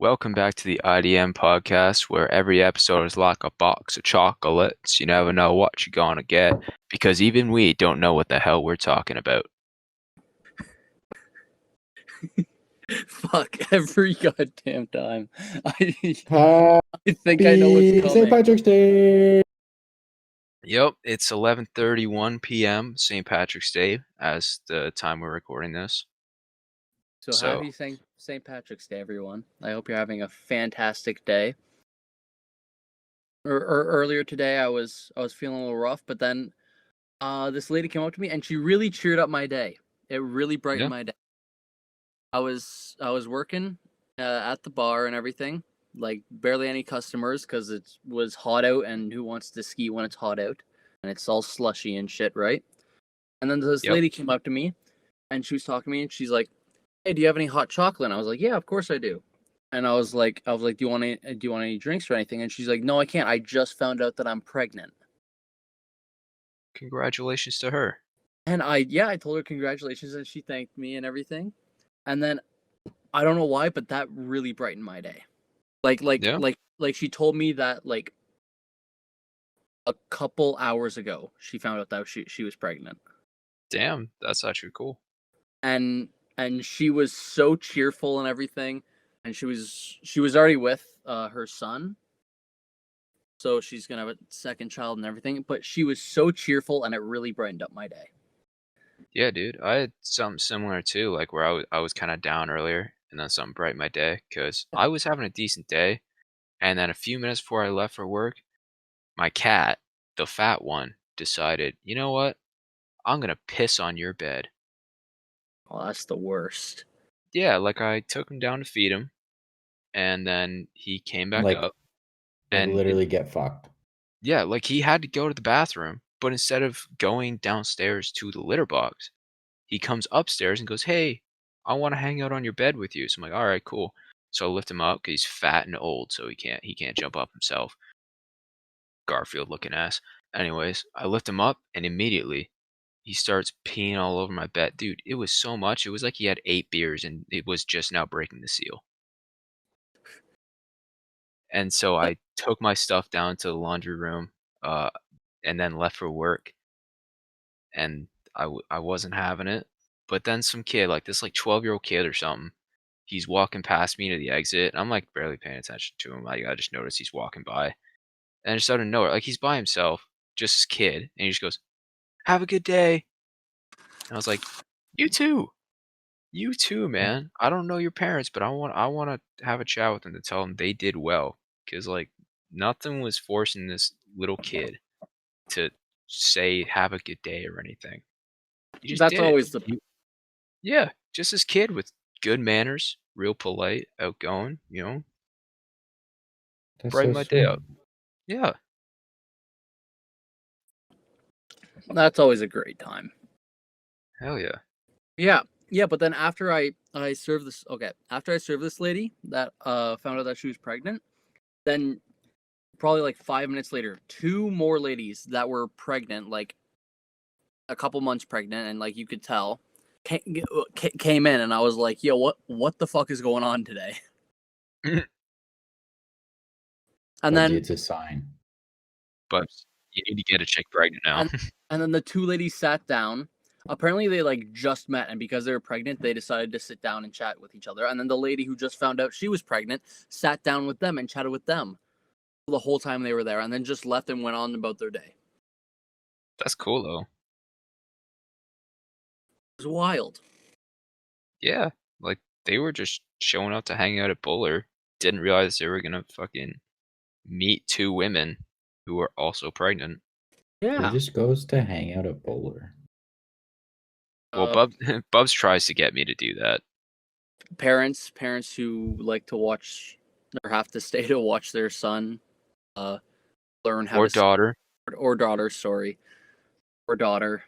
Welcome back to the IDM podcast, where every episode is like a box of chocolates. You never know what you're gonna get, because even we don't know what the hell we're talking about. Fuck every goddamn time. I I think I know what's Happy St. coming. Patrick's Day. Yep, it's 11:31 p.m. St. Patrick's Day as the time we're recording this. So So, happy St. Patrick's Day, everyone. I hope you're having a fantastic day. Earlier today, I was feeling a little rough, but then this lady came up to me and she really cheered up my day. It really brightened yeah, my day. I was working at the bar and everything, like barely any customers because it was hot out, and who wants to ski when it's hot out and it's all slushy and shit, right? And then this yep. lady came up to me and she was talking to me and she's like, "Hey, do you have any hot chocolate?" And I was like, "Yeah, of course I do." And I was like, "Do you want any drinks or anything?" And she's like, "No, I can't. I just found out that I'm pregnant." Congratulations to her. And I told her congratulations and she thanked me and everything. And then I don't know why, but that really brightened my day. Yeah, Like she told me that like a couple hours ago she found out that she was pregnant. damn, that's actually cool. And she was so cheerful and everything, and she was already with her son, so she's gonna have a second child and everything, but she was so cheerful and it really brightened up my day. Yeah, dude, I had something similar too, like where I was kind of down earlier, and then something brightened my day because I was having a decent day, and then a few minutes before I left for work, my cat, the fat one, decided, you know what? I'm gonna piss on your bed. Oh, that's the worst. Yeah, like I took him down to feed him, and then he came back Like, up, and literally get fucked. yeah, like he had to go to the bathroom, but instead of going downstairs to the litter box, he comes upstairs and goes, "Hey, I want to hang out on your bed with you." So I'm like, "All right, cool." So I lift him up because he's fat and old, so he can't jump up himself. Garfield looking ass. Anyways, I lift him up and immediately he starts peeing all over my bed. Dude, it was so much. It was like he had 8 beers and it was just now breaking the seal. And so I took my stuff down to the laundry room, uh, and then left for work. And I wasn't having it. But then some kid, like this like 12-year-old kid or something, he's walking past me to the exit. I'm like barely paying attention to him. Like I just noticed he's walking by. And just out of nowhere, like he's by himself, just this kid, and he just goes, "Have a good day." And I was like, "You too. You too, man. I don't know your parents, but I want to have a chat with them to tell them they did well, cuz like nothing was forcing this little kid to say have a good day or anything. He just That's did it. always the Yeah, just this kid with good manners, real polite, outgoing, That's so brighten my day sweet. up. Yeah. that's always a great time. Hell yeah. Yeah. Yeah, but then after I served this after I served this lady that found out that she was pregnant, then probably like 5 minutes later, two more ladies that were pregnant, like a couple months pregnant, and like you could tell, came in, and I was like, "Yo, what the fuck is going on today?" And Told you then it's a sign. But you need to get a chick pregnant now. and and then the two ladies sat down. Apparently, they like just met, and because they were pregnant, they decided to sit down and chat with each other. And then the lady who just found out she was pregnant sat down with them and chatted with them the whole time they were there, and then just left and went on about their day. That's cool though. It was wild. Yeah, like they were just showing up to hang out at Buller. Didn't realize they were gonna fucking meet two women who were also pregnant. Who Yeah. just goes to hang out at Bowler? Well, Uh, Bubs tries to get me to do that. parents who like to watch or have to stay to watch their son uh learn how Or to daughter. or daughter, sorry, or daughter.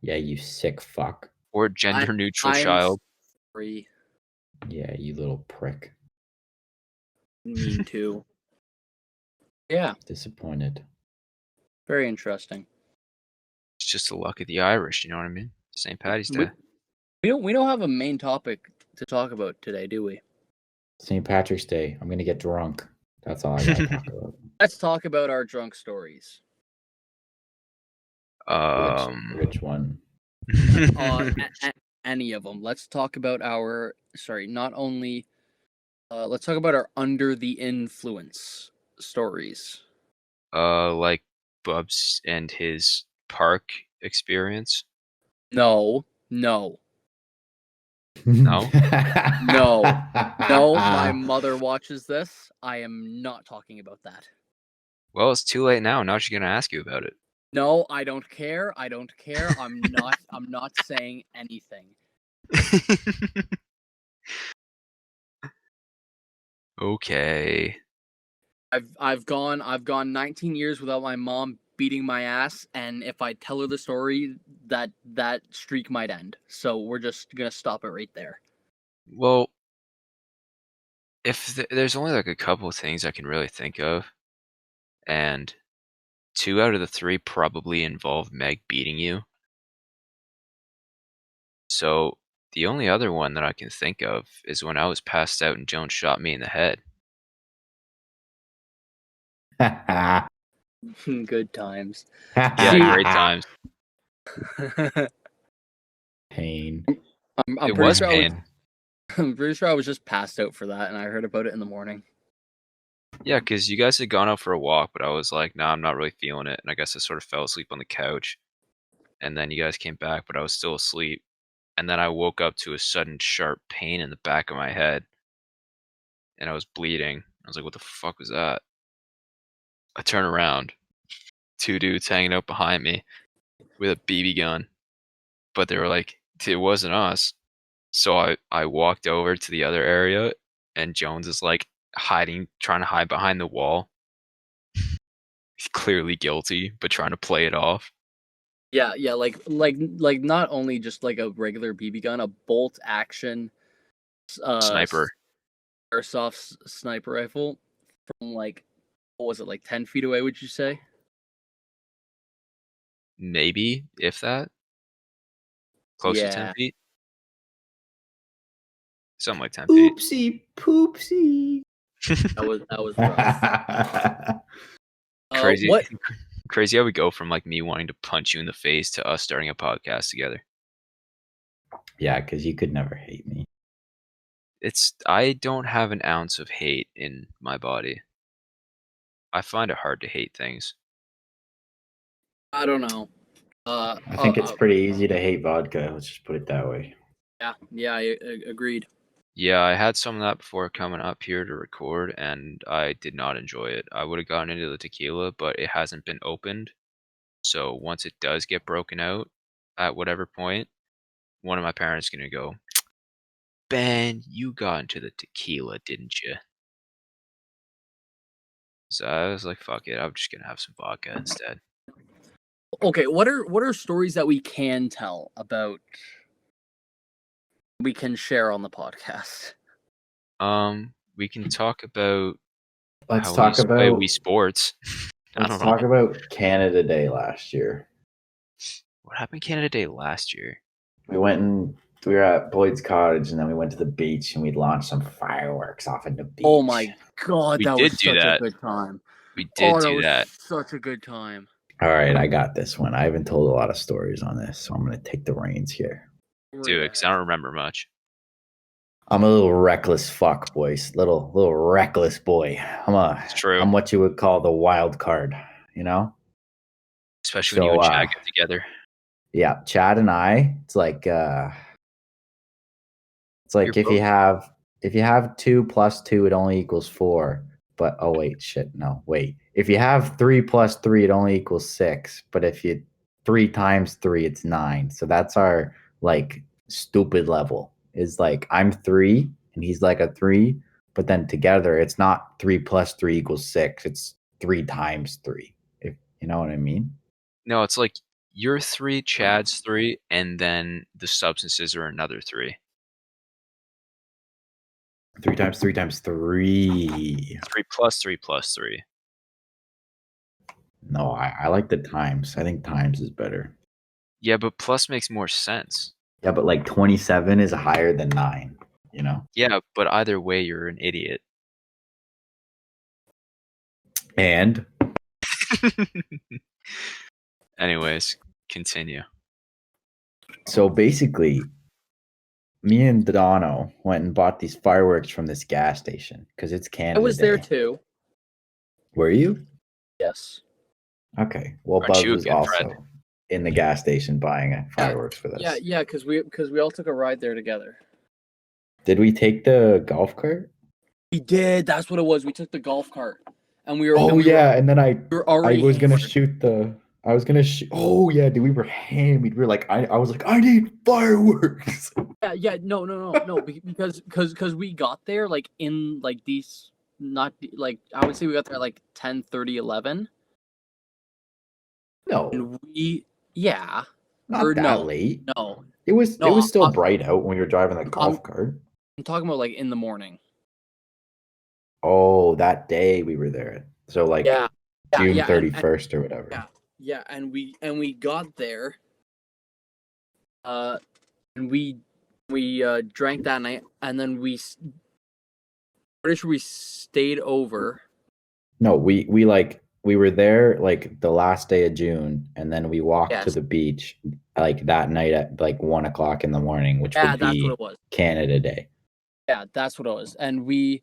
Yeah, you sick fuck. Or I gender neutral I'm child. sorry, Yeah, you little prick. mean too. Yeah, Disappointed. very interesting. It's just the luck of the Irish, you know what I mean? St. Patty's We Day. we don't have a main topic to talk about today, do we? St. Patrick's Day. I'm gonna get drunk. That's all I gotta talk about. Let's talk about our drunk stories. Which one? Any of them. Let's talk about our. Sorry, not only. Let's talk about our under the influence stories. Like Bubs and his park experience. No. No? No, my mother watches this. I am not talking about that. Well, it's too late now. Now she's gonna ask you about it. No, I don't care. I'm not saying anything. Okay. I've gone 19 years without my mom beating my ass, and if I tell her the story, that streak might end. So we're just gonna stop it right there. Well, if there's only like a couple of things I can really think of, and 2 out of the 3 probably involve Meg beating you. So the only other one that I can think of is when I was passed out and Jones shot me in the head. Good times. Yeah, great times. Pain. I'm It pretty was sure pain. I'm pretty sure I was just passed out for that, and I heard about it in the morning. Yeah, because you guys had gone out for a walk, but I was like, nah, I'm not really feeling it. And I guess I sort of fell asleep on the couch. And then you guys came back, but I was still asleep. And then I woke up to a sudden sharp pain in the back of my head. And I was bleeding. I was like, what the fuck was that? I turn around. 2 dudes hanging out behind me with a BB gun. But they were like, it wasn't us. So I walked over to the other area, and Jones is like trying to hide behind the wall. He's clearly guilty, but trying to play it off. Yeah, like not only just like a regular BB gun, a bolt action Sniper. airsoft sniper rifle from like, what was it, like 10 feet away, would you say? Maybe, if that. Close to 10 Yeah. feet? Something like 10 feet. Oopsie poopsie. That was rough. Crazy. What? Crazy how we go from like me wanting to punch you in the face to us starting a podcast together. Yeah, because you could never hate me. I don't have an ounce of hate in my body. I find it hard to hate things. I don't know. I think it's pretty easy to hate vodka. Let's just put it that way. Yeah, I agreed. Yeah, I had some of that before coming up here to record, and I did not enjoy it. I would have gotten into the tequila, but it hasn't been opened. So once it does get broken out, at whatever point, one of my parents is going to go, Ben, you got into the tequila, didn't you? So I was like, fuck it, I'm just going to have some vodka instead. Okay, what are stories that we can tell about, we can share on the podcast? We can talk about Let's how talk we play about Wii Sports. I let's don't know. talk about Canada Day last year. What happened Canada Day last year? We were at Boyd's cottage, and then we went to the beach, and we launched some fireworks off at the beach. Oh my god, We that did was do such that. a good time. We did do was that. such a good time. All right, I got this one. I haven't told a lot of stories on this, so I'm going to take the reins here. Do it, because I don't remember much. I'm a little reckless fuck, boys. Little reckless boy. It's true. I'm what you would call the wild card, you know? Especially when you and Chad get together. Yeah, Chad and I, it's like if you have 2 plus 2, it only equals 4. But if you have 3 plus 3, it only equals 6. But if you 3 times 3, it's 9. So that's our like stupid level. Is like I'm 3 and he's like a 3, but then together it's not 3 plus 3 equals 6. It's 3 times 3. If you know what I mean. No, it's like you're 3, Chad's 3, and then the substances are another 3. 3 times 3 times 3. 3 plus 3 plus 3. No, I like the times. I think times is better. Yeah, but plus makes more sense. Yeah, but like 27 is higher than 9. you know. Yeah, but either way, you're an idiot. And Anyways, continue. so basically, me and Dono went and bought these fireworks from this gas station because it's I Canada was there Day. too. Were you? Yes. Okay. Well, Aren't Buzz you was again, Fred? also in the gas station buying fireworks for this. Yeah, because we all took a ride there together. Did we take the golf cart? We did. That's what it was. We took the golf cart, and we were. Oh and we yeah, and then we were I already was gonna hammered. shoot the. I was gonna shoot. Oh yeah, dude, we were hammered. We were like, I was like, I need fireworks. Yeah. No. Because we got there like in like these not like I would say we got there like 10:30, 11. No, And yeah not or that no late. no It was no still bright out when we were driving the golf cart. I'm talking about like in the morning. Oh, that day we were there. So like Yeah. June Yeah. 31st or whatever. Yeah. And we got there. And we drank that night, and then pretty sure we stayed over. No, we were there like the last day of June, and then we walked to the beach like that night at like 1 o'clock in the morning, which would That's what be it was. Canada Day. Yeah, that's what it was. And we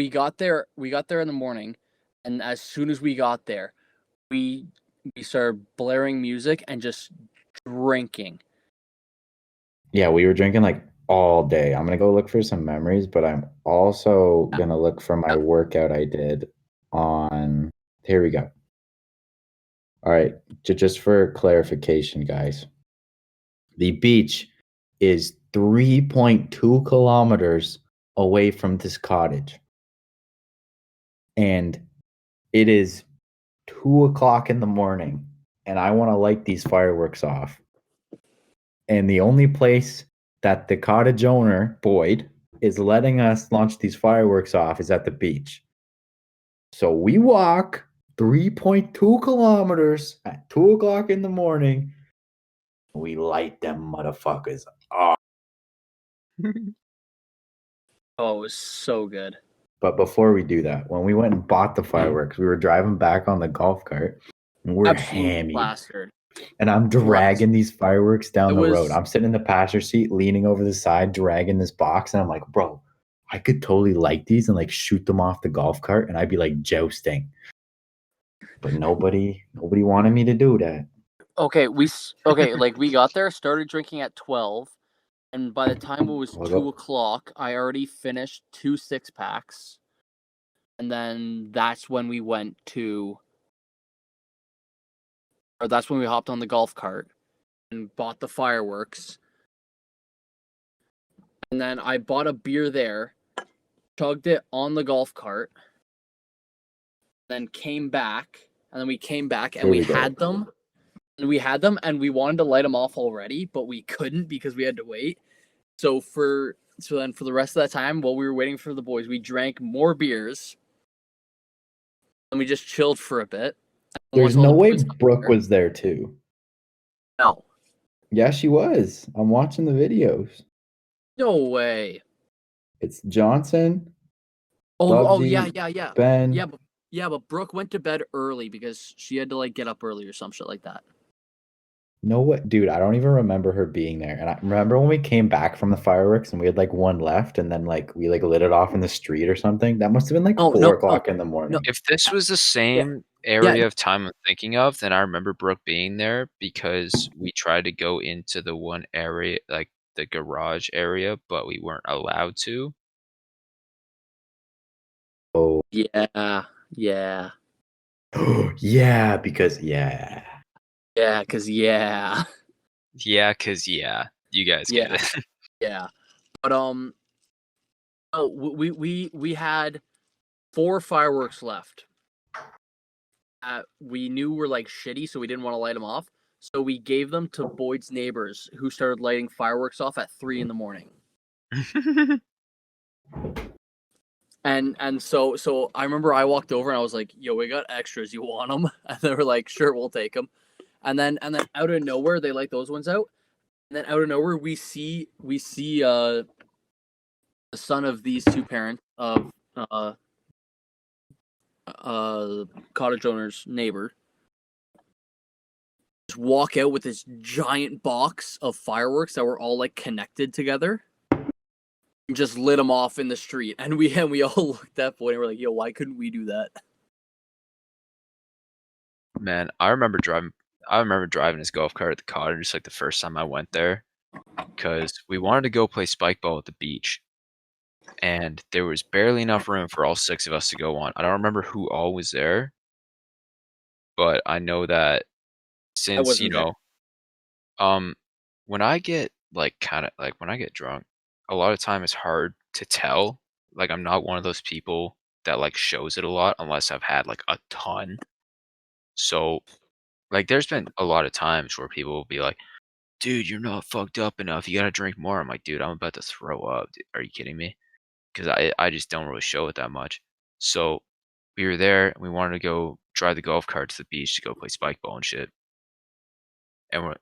got there. We got there in the morning, and as soon as we got there, we started blaring music and just drinking. Yeah, we were drinking like all day. I'm gonna go look for some memories, but I'm also gonna look for my workout I did on. Here we go. All right, just for clarification, guys, the beach is 3.2 kilometers away from this cottage, and it is 2 o'clock in the morning, and I want to light these fireworks off. And the only place that the cottage owner, Boyd, is letting us launch these fireworks off is at the beach. So we walk 3.2 kilometers at 2 o'clock in the morning. We light them motherfuckers off. Oh, it was so good. But before we do that, when we went and bought the fireworks, we were driving back on the golf cart, and we're hammy. And I'm dragging these fireworks down the road. I'm sitting in the passenger seat, leaning over the side, dragging this box, and I'm like, bro, I could totally light these and like shoot them off the golf cart, and I'd be like jousting. But nobody wanted me to do that. Okay, like we got there, started drinking at 12, and by the time it was 2 o'clock, I already finished 2 6-packs, and then that's when we hopped on the golf cart and bought the fireworks, and then I bought a beer there, chugged it on the golf cart, then came back, and then we came back and we had them. And we wanted to light them off already, but we couldn't because we had to wait. So then for the rest of that time, while we were waiting for the boys, we drank more beers, and we just chilled for a bit. There's no way Brooke was there too. No. Yeah, she was. I'm watching the videos. No way. It's Johnson. Bubsy, yeah. Ben. Yeah, but Brooke went to bed early because she had to like get up early or some shit like that. No way, dude, I don't even remember her being there. And I remember when we came back from the fireworks and we had like one left, and then like we like lit it off in the street or something. That must have been like 4 o'clock in the morning. If this was the same area of time I'm thinking of, then I remember Brooke being there because we tried to go into the one area, like the garage area, but we weren't allowed to. Oh yeah. Yeah, because yeah. Yeah, cause yeah. Yeah, cause yeah. You guys get it. Yeah. But we had 4 fireworks left. We knew were like shitty, so we didn't want to light them off. So we gave them to Boyd's neighbors, who started lighting fireworks off at 3 a.m. And so I remember I walked over and I was like, "Yo, we got extras. You want them?" And they were like, "Sure, we'll take them." And then out of nowhere, they light those ones out. And then out of nowhere, we see the son of these two parents of cottage owner's neighbor, just walk out with this giant box of fireworks that were all like connected together, and just lit them off in the street. And we all looked at that point and we're like, "Yo, why couldn't we do that?" Man, I remember driving his golf cart at the cottage like the first time I went there, because we wanted to go play spike ball at the beach, and there was barely enough room for all 6 of us to go on. I don't remember who all was there, but I know that I since, wasn't there. um, when I get, like, kinda like, when I get drunk, a lot of time it's hard to tell. Like, I'm not one of those people that, like, shows it a lot unless I've had, like, a ton. So, like, there's been a lot of times where people will be like, "Dude, you're not fucked up enough. You gotta drink more." I'm like, "Dude, I'm about to throw up. Are you kidding me?" Because I just don't really show it that much. So we were there and we wanted to go drive the golf cart to the beach to go play spike ball and shit.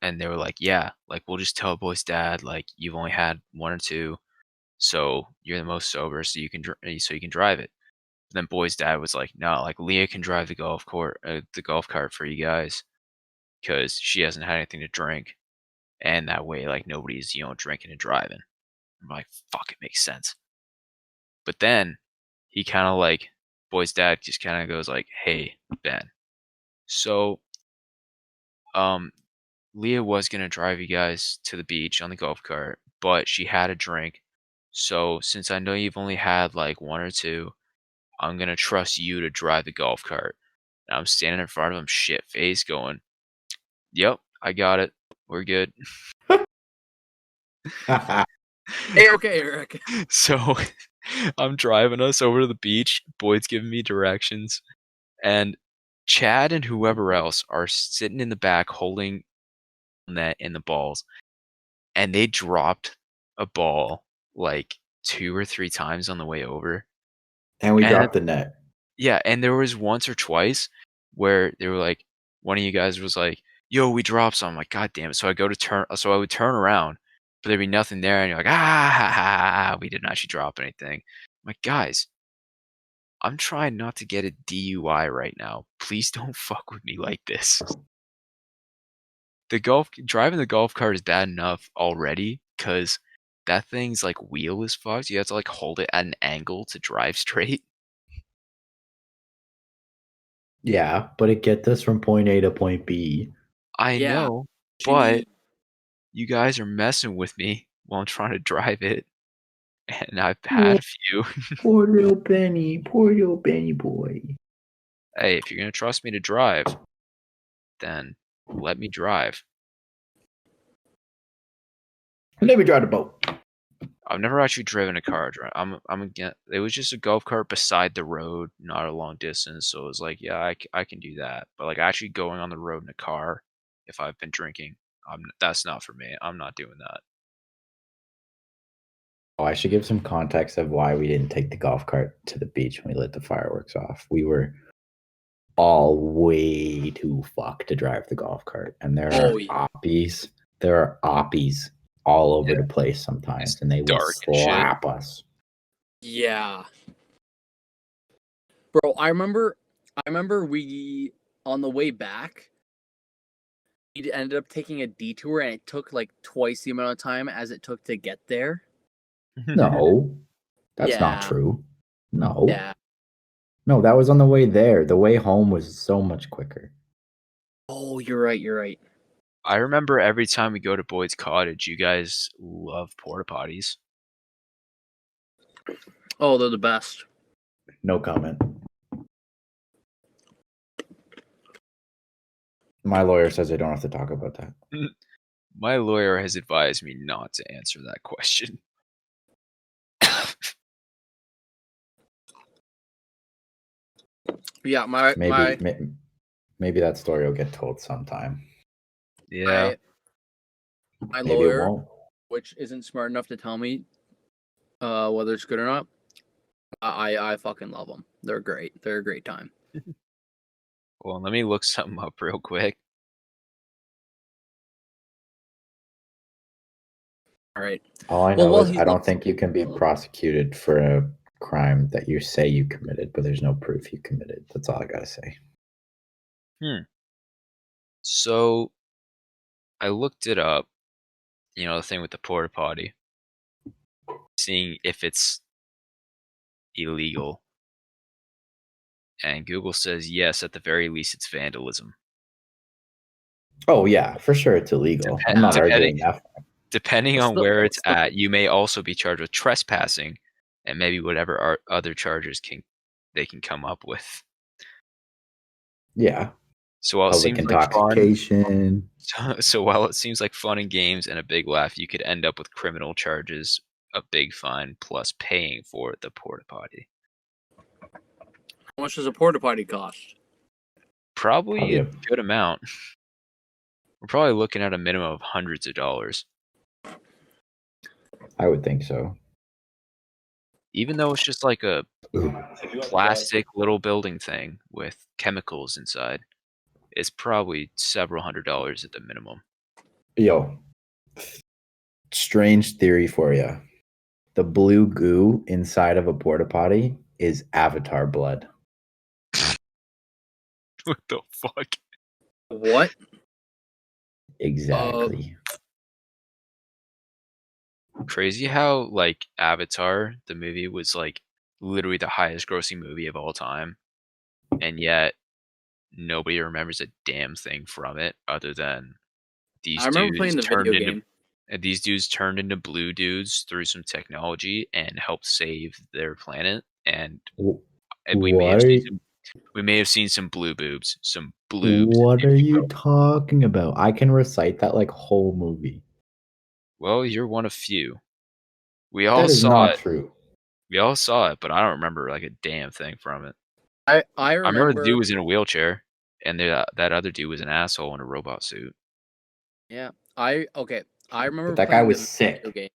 And they were like, "Yeah, like we'll just tell boy's dad like you've only had 1 or 2, so you're the most sober, so you can drive it." But then boy's dad was like, "No, like Leah can drive the golf cart for you guys because she hasn't had anything to drink, and that way like nobody's drinking and driving." I'm like, "Fuck, it makes sense." But then he kind of like boy's dad just kind of goes like, "Hey, Ben. So, um, Leah was gonna drive you guys to the beach on the golf cart, but she had a drink. So since I know you've only had like 1 or 2, I'm gonna trust you to drive the golf cart." And I'm standing in front of him, shit face, going, "Yep, I got it. We're good." Hey, okay, Eric. So I'm driving us over to the beach. Boyd's giving me directions, and Chad and whoever else are sitting in the back holding net and the balls, and they dropped a ball like 2 or 3 times on the way over. And we And dropped the net. yeah, and there was once or twice where they were like, one of you guys was like, "Yo, we dropped some." I'm like, "God damn it!" So I would turn around, but there'd be nothing there, and you're like, "Ah, ha, ha, ha, we didn't actually drop anything." I'm like, "Guys, I'm trying not to get a DUI right now. Please don't fuck with me like this." Driving the golf cart is bad enough already, cause that thing's, like, wheel is fucked. You have to, like, hold it at an angle to drive straight. Yeah, but it gets us from point A to point B. I Yeah, know, but Jimmy. you guys are messing with me while I'm trying to drive it, and I've Oh, had a few. poor little Benny boy. Hey, if you're gonna trust me to drive, then let me drive. Let me drive the boat. I've never actually driven a car. I'm again. It was just a golf cart beside the road, not a long distance. So it was like, yeah, I can do that. But like actually going on the road in a car, if I've been drinking, that's not for me. I'm not doing that. Oh, I should give some context of why we didn't take the golf cart to the beach when we lit the fireworks off. We were all way too fucked to drive the golf cart, and Oh yeah. there are oppies all over Yeah, the place sometimes, it's and they will dark and shit. slap us. Yeah. Bro, I remember we on the way back, we ended up taking a detour and it took like twice the amount of time as it took to get there. No, that's not Yeah. true. No, Yeah. no, that was on the way there. The way home was so much quicker. Oh, you're right, you're right. I remember every time we go to Boyd's cottage, you guys love porta potties. Oh, they're the best. No comment. My lawyer says I don't have to talk about that. My lawyer has advised me not to answer that question. Yeah, Maybe that story will get told sometime. Yeah. my my Maybe it lawyer, won't. which isn't smart enough to tell me whether it's good or not. I fucking love them. They're great. They're a great time. Well, let me look something up real quick. All right. All I Well, know while is he's I don't think you can be prosecuted for a crime that you say you committed, but there's no proof you committed. That's all I gotta say. So I looked it up, the thing with the porta potty, seeing if it's illegal. And Google says yes, at the very least, it's vandalism. Oh yeah, for sure it's illegal. I'm not Depending arguing that. depending What's on the where it's what's the at, you may also be charged with trespassing, and maybe whatever other charges they can come up with. Yeah. So while it Public seems like fun, intoxication. so while it seems like fun and games and a big laugh, you could end up with criminal charges, a big fine, plus paying for the porta potty. How much does a porta potty cost? Probably Probably a good amount. We're probably looking at a minimum of hundreds of dollars. I would think so. Even though it's just like a Ooh. plastic little building thing with chemicals inside, it's probably several $100s at the minimum. Yo, strange theory for you. The blue goo inside of a porta potty is avatar blood. What the fuck? What? Exactly. Crazy how, like, Avatar, the movie, was, like, literally the highest grossing movie of all time, and yet nobody remembers a damn thing from it other than I remember playing the video game. these dudes turned into blue dudes through some technology and helped save their planet, and we may have seen What? some blue boobs, some bloobs, What if are you you will. talking about? I can recite that like whole movie. Well, you're one of few. We That all is saw not it. true. We all saw it, but I don't remember like a damn thing from it. I I remember the remember. dude was in a wheelchair, and that other dude was an asshole in a robot suit. Yeah. I remember But that guy playing was the video sick. game.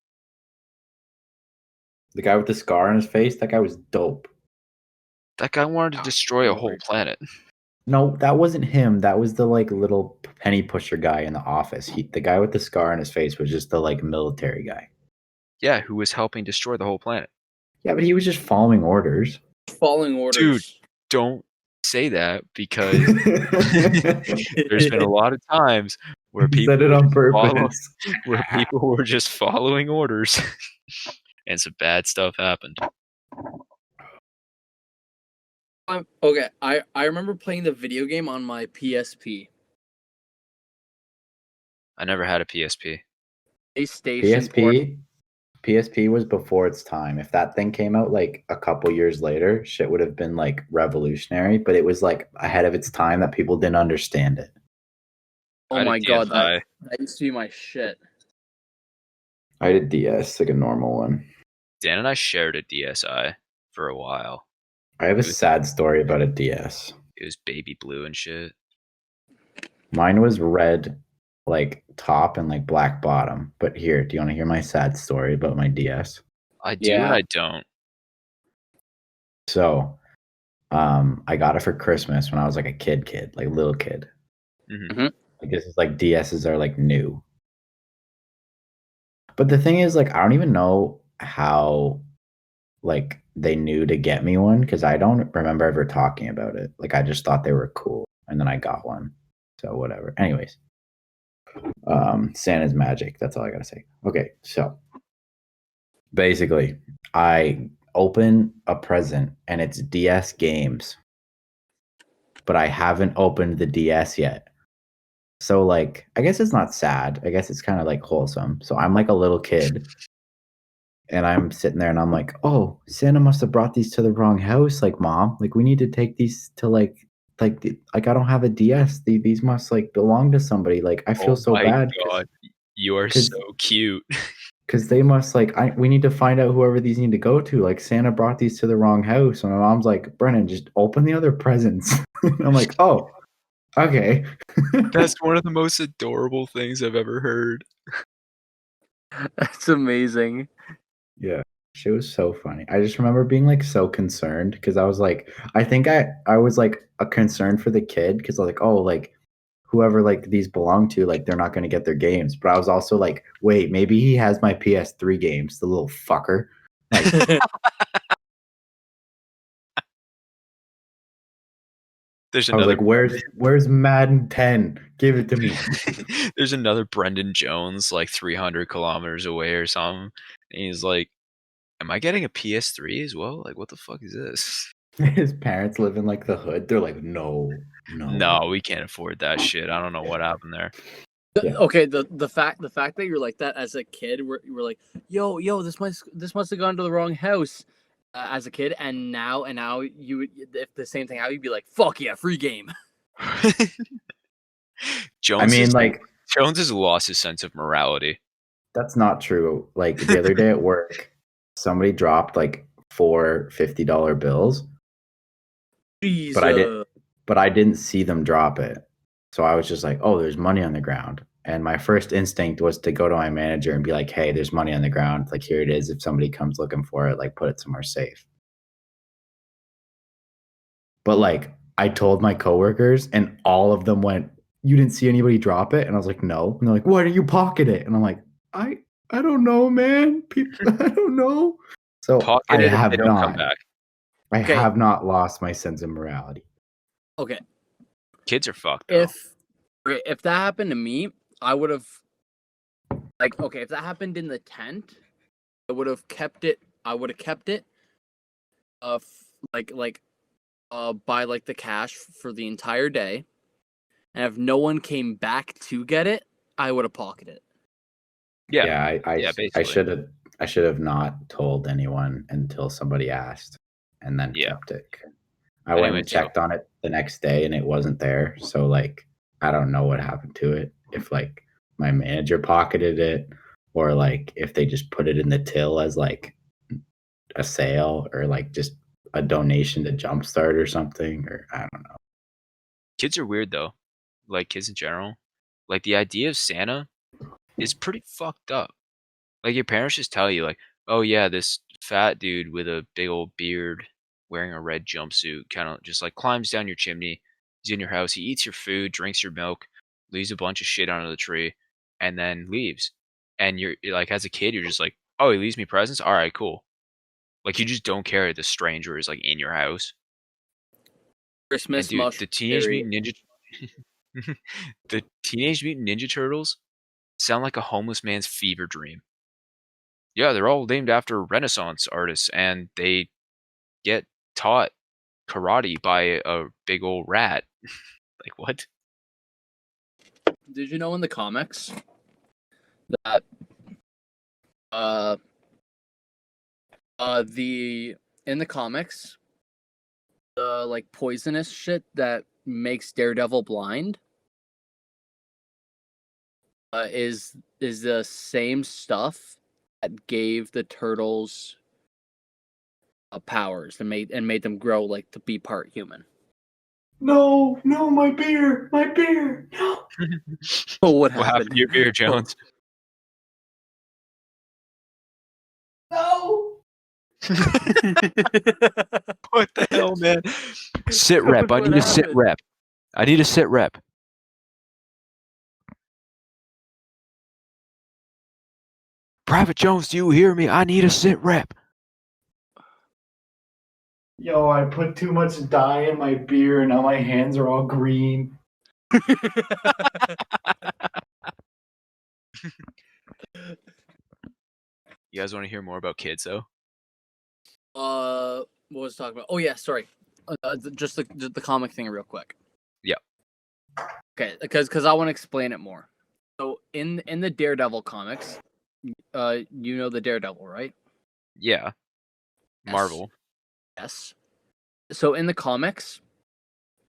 The guy with the scar on his face, that guy was dope. That guy wanted to destroy a whole planet. No, that wasn't him. That was the like little penny pusher guy in the office. The guy with the scar on his face was just the like military guy. Yeah, who was helping destroy the whole planet. Yeah, but he was just following orders. Following Dude, orders. don't say that because there's been a lot of times where He said people it were on just purpose. where people were just following orders and some bad stuff happened. Okay, I remember playing the video game on my PSP. I never had a PSP. PlayStation port. PSP was before its time. If that thing came out like a couple years later, shit would have been like revolutionary, but it was like ahead of its time that people didn't understand it. Oh I had a my god, DSi. that used to be my shit. I did DS, like a normal one. Dan and I shared a DSi for a while. I have a It was- sad story about a DS. It was baby blue and shit. Mine was red, like top and like black bottom. But here, do you want to hear my sad story about my DS? I do Yeah. and I don't. So, I got it for Christmas when I was like a kid, like little kid. Mhm. Like this is like DSs are like new. But the thing is, like, I don't even know how like they knew to get me one because I don't remember ever talking about it. Like I just thought they were cool, and then I got one. So whatever. Anyways, Santa's magic. That's all I gotta say. Okay, so basically, I open a present and it's DS games, but I haven't opened the DS yet. So like, I guess it's not sad. I guess it's kind of like wholesome. So I'm like a little kid. And I'm sitting there and I'm like, oh, Santa must have brought these to the wrong house. Like, mom, like we need to take these to like I don't have a DS. These must like belong to somebody. Like I feel Oh so my bad god. You are so cute. because they must like we need to find out whoever these need to go to. Like Santa brought these to the wrong house. And my mom's like, Brennan, just open the other presents. I'm like, oh, okay. That's one of the most adorable things I've ever heard. That's amazing. Yeah. She was so funny. I just remember being like so concerned because I was like, I think I was like a concern for the kid because I was like, oh, like whoever like these belong to, like they're not going to get their games. But I was also like, wait, maybe he has my PS3 games, the little fucker. Like, There's I was another like, where's Madden 10? Give it to me. there's another Brendan Jones like 300 kilometers away or something. And he's like, am I getting a PS3 as well? Like, what the fuck is this? His parents live in like the hood. They're like, no. No, we can't afford that shit. I don't know what happened there. Yeah. Okay, the fact that you're like that as a kid, we're like, yo, this must have gone to the wrong house as a kid, and now you would, if the same thing happened, you'd be like, fuck yeah, free game. I Jones mean, like, has lost his sense of morality. that's not true. Like the other day at work, somebody dropped like four $50 bills, Jesus. but I didn't see them drop it. So I was just like, oh, there's money on the ground. And my first instinct was to go to my manager and be like, hey, there's money on the ground. Like, here it is. If somebody comes looking for it, like, put it somewhere safe. But like, I told my coworkers, and all of them went, you didn't see anybody drop it? And I was like, no. And they're like, why didn't you pocket it? And I'm like, I don't know, man. People, I don't know. So Pocket it if they don't come back. I have not lost my sense of morality. Okay. Kids are fucked though. If that happened to me, I would have like, okay, if that happened in the tent, I would have kept it. I would have kept it by like the cash for the entire day. And if no one came back to get it, I would have pocketed it. Yeah. I should have not told anyone until somebody asked, and then kept it. I went and checked on it the next day, and it wasn't there. So like, I don't know what happened to it. If like my manager pocketed it, or like if they just put it in the till as like a sale, or like just a donation to Jumpstart or something, or I don't know. Kids are weird though. Like kids in general. Like the idea of Santa is pretty fucked up. Like your parents just tell you like, oh yeah, this fat dude with a big old beard wearing a red jumpsuit kind of just like climbs down your chimney. He's in your house. He eats your food, drinks your milk, leaves a bunch of shit under the tree, and then leaves. And you're like, as a kid, you're just like, oh, he leaves me presents? All right, cool. Like you just don't care that the stranger is like in your house. Christmas and dude, the Teenage Mutant Ninja the Teenage Mutant Ninja Turtles sound like a homeless man's fever dream. Yeah, they're all named after Renaissance artists, and they get taught karate by a big old rat. Like, what? Did you know in the comics that the like poisonous shit that makes Daredevil blind is the same stuff that gave the turtles powers and made them grow like to be part human. No, my beer, no. Oh, what What happened? happened to your beer, Jones? No. What the hell, man? Sit rep. I need a sit rep. I need a sit rep. Private Jones, do you hear me? I need a sit rep. Yo, I put too much dye in my beer, and now my hands are all green. You guys want to hear more about kids, though? What was I talking about? Oh yeah, sorry. Just the comic thing real quick. Yeah. Okay, because I want to explain it more. So in the Daredevil comics, you know the Daredevil, right? Yeah. Yes. Marvel. Yes. So in the comics,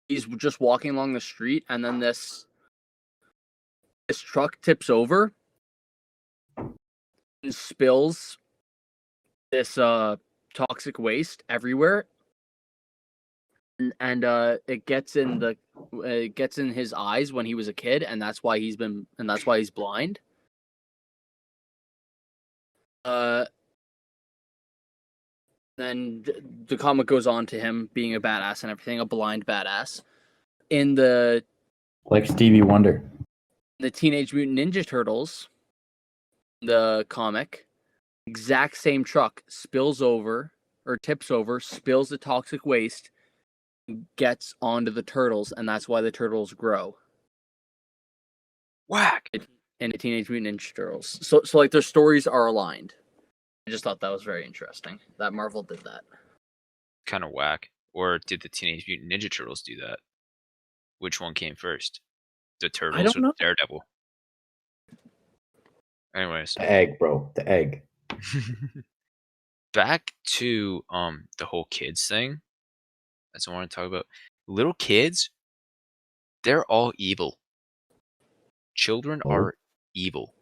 he's just walking along the street, and then this truck tips over and spills this toxic waste everywhere, and it gets in his eyes when he was a kid, and that's why he's blind. Then the comic goes on to him being a badass and everything, a blind badass. In the Like Stevie Wonder. The Teenage Mutant Ninja Turtles, the comic, exact same truck spills over or tips over, spills the toxic waste, gets onto the turtles, and that's why the turtles grow. Whack. In the Teenage Mutant Ninja Turtles. So like their stories are aligned. I just thought that was very interesting that Marvel did that. Kind of whack. Or did the Teenage Mutant Ninja Turtles do that? Which one came first? The I Turtles don't or know. the Daredevil? Anyways. The egg, bro. The egg. Back to the whole kids thing. That's what I want to talk about. Little kids, they're all evil. Children Oh. are evil.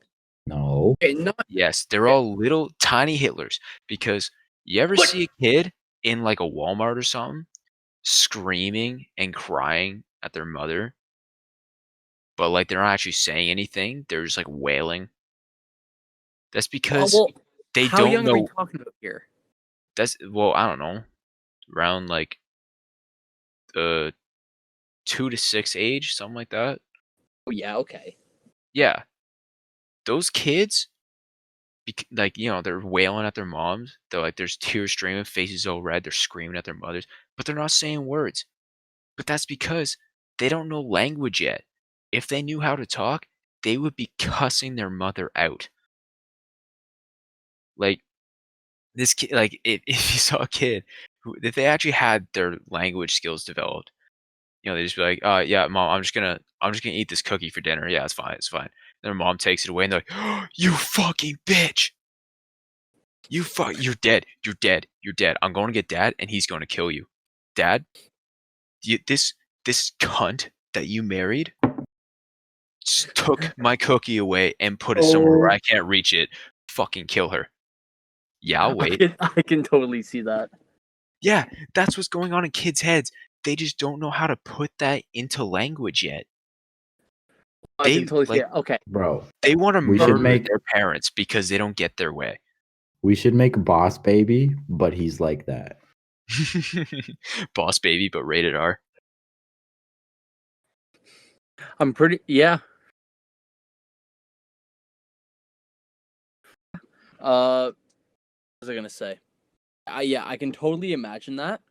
No. Okay, not Yes, they're all little tiny Hitlers. Because you ever see a kid in like a Walmart or something screaming and crying at their mother, but like they're not actually saying anything, they're just like wailing? That's because they how don't young are we know. talking about here? That's, well, I don't know, around like the 2 to 6 age, something like that. Oh yeah, okay. Yeah, those kids, like, you know, they're wailing at their moms. They're like, there's tears streaming, faces all red. They're screaming at their mothers, but they're not saying words. But that's because they don't know language yet. If they knew how to talk, they would be cussing their mother out. Like, this kid, like, if you saw a kid who, if they actually had their language skills developed, you know, they just be like, yeah, mom, I'm just gonna eat this cookie for dinner. Yeah, it's fine, it's fine. Their mom takes it away and they're like, oh, you fucking bitch. You're dead. You're dead. You're dead. I'm going to get dad and he's going to kill you. Dad, this cunt that you married took my cookie away and put it somewhere where I can't reach it. Fucking kill her. Yeah, I'll wait. I can totally see that. Yeah, that's what's going on in kids' heads. They just don't know how to put that into language yet. I can They totally see like it. Okay. Bro. they want to We should murder make their parents because they don't get their way. we should make Boss Baby, but he's like that. Boss Baby, but rated R. I'm pretty yeah. What was I gonna say? Yeah, I can totally imagine that.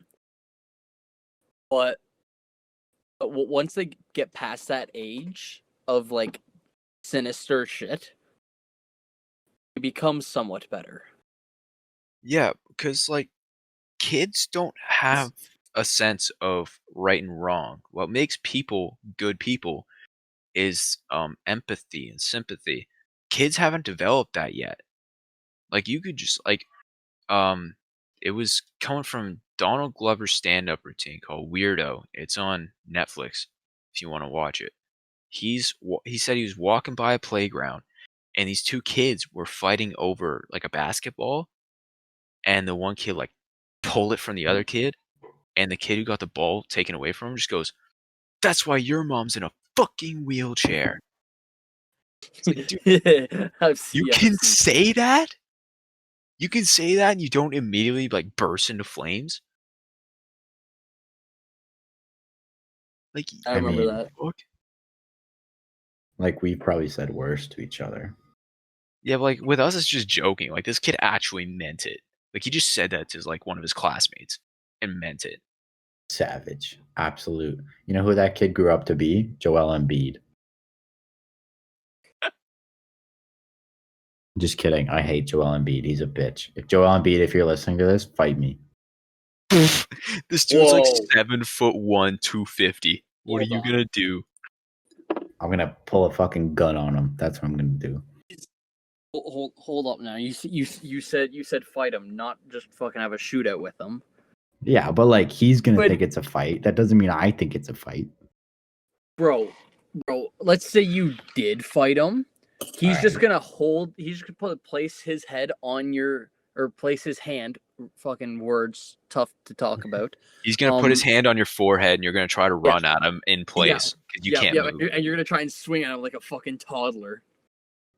But once they get past that age of like sinister shit, it becomes somewhat better. Yeah, because like kids don't have a sense of right and wrong. What makes people good people is empathy and sympathy. Kids haven't developed that yet. Like you could just like um it was coming from Donald Glover's stand-up routine called Weirdo. It's on Netflix if you want to watch it. He said he was walking by a playground and these two kids were fighting over like a basketball, and the one kid like pulled it from the other kid, and the kid who got the ball taken away from him just goes, "That's why your mom's in a fucking wheelchair." It's like, dude, you can say that? You can say that and you don't immediately like burst into flames? Like, I I remember mean, that. fuck? like we've probably said worse to each other. Yeah, but like with us it's just joking. Like this kid actually meant it. Like he just said that to like one of his classmates and meant it. Savage. Absolute. You know who that kid grew up to be? Joel Embiid. Just kidding. I hate Joel Embiid. He's a bitch. If Joel Embiid, if you're listening to this, fight me. This dude's like Whoa. 7'1", 250. What are Hold you on. gonna do? I'm gonna pull a fucking gun on him. That's what I'm gonna do. Hold up now. You said fight him, not just fucking have a shootout with him. Yeah, but like he's gonna But- think it's a fight. That doesn't mean I think it's a fight. Bro, let's say you did fight him. He's just gonna hold. He's just gonna place his head on your, or place his hand. Fucking words, tough to talk about. He's gonna put his hand on your forehead and you're gonna try to run at him in place because you can't move. And you're gonna try and swing at him like a fucking toddler.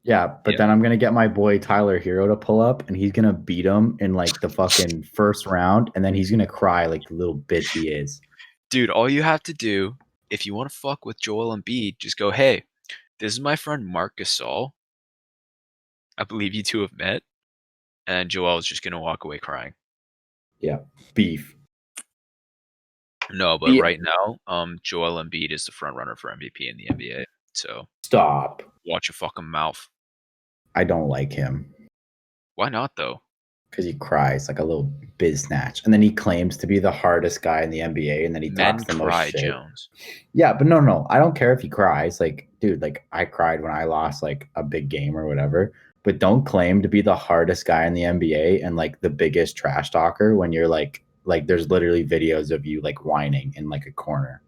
Yeah, but Yeah. then I'm gonna get my boy Tyler Hero to pull up, and he's gonna beat him in like the fucking first round, and then he's gonna cry like the little bitch he is. Dude, all you have to do if you want to fuck with Joel Embiid, just go, hey, this is my friend Marc Gasol. I believe you two have met. And Joel is just going to walk away crying. Yeah, beef. No, but Yeah. right now, Joel Embiid is the front runner for MVP in the NBA. So Stop. watch your fucking mouth. I don't like him Why not though? because he cries like a little biznatch, and then he claims to be the hardest guy in the NBA, and then he Men talks the most cry, shit. Jones. Yeah, but no, I don't care if he cries. Like, dude, like I cried when I lost like a big game or whatever. But don't claim to be the hardest guy in the NBA and like the biggest trash talker when you're like there's literally videos of you like whining in like a corner.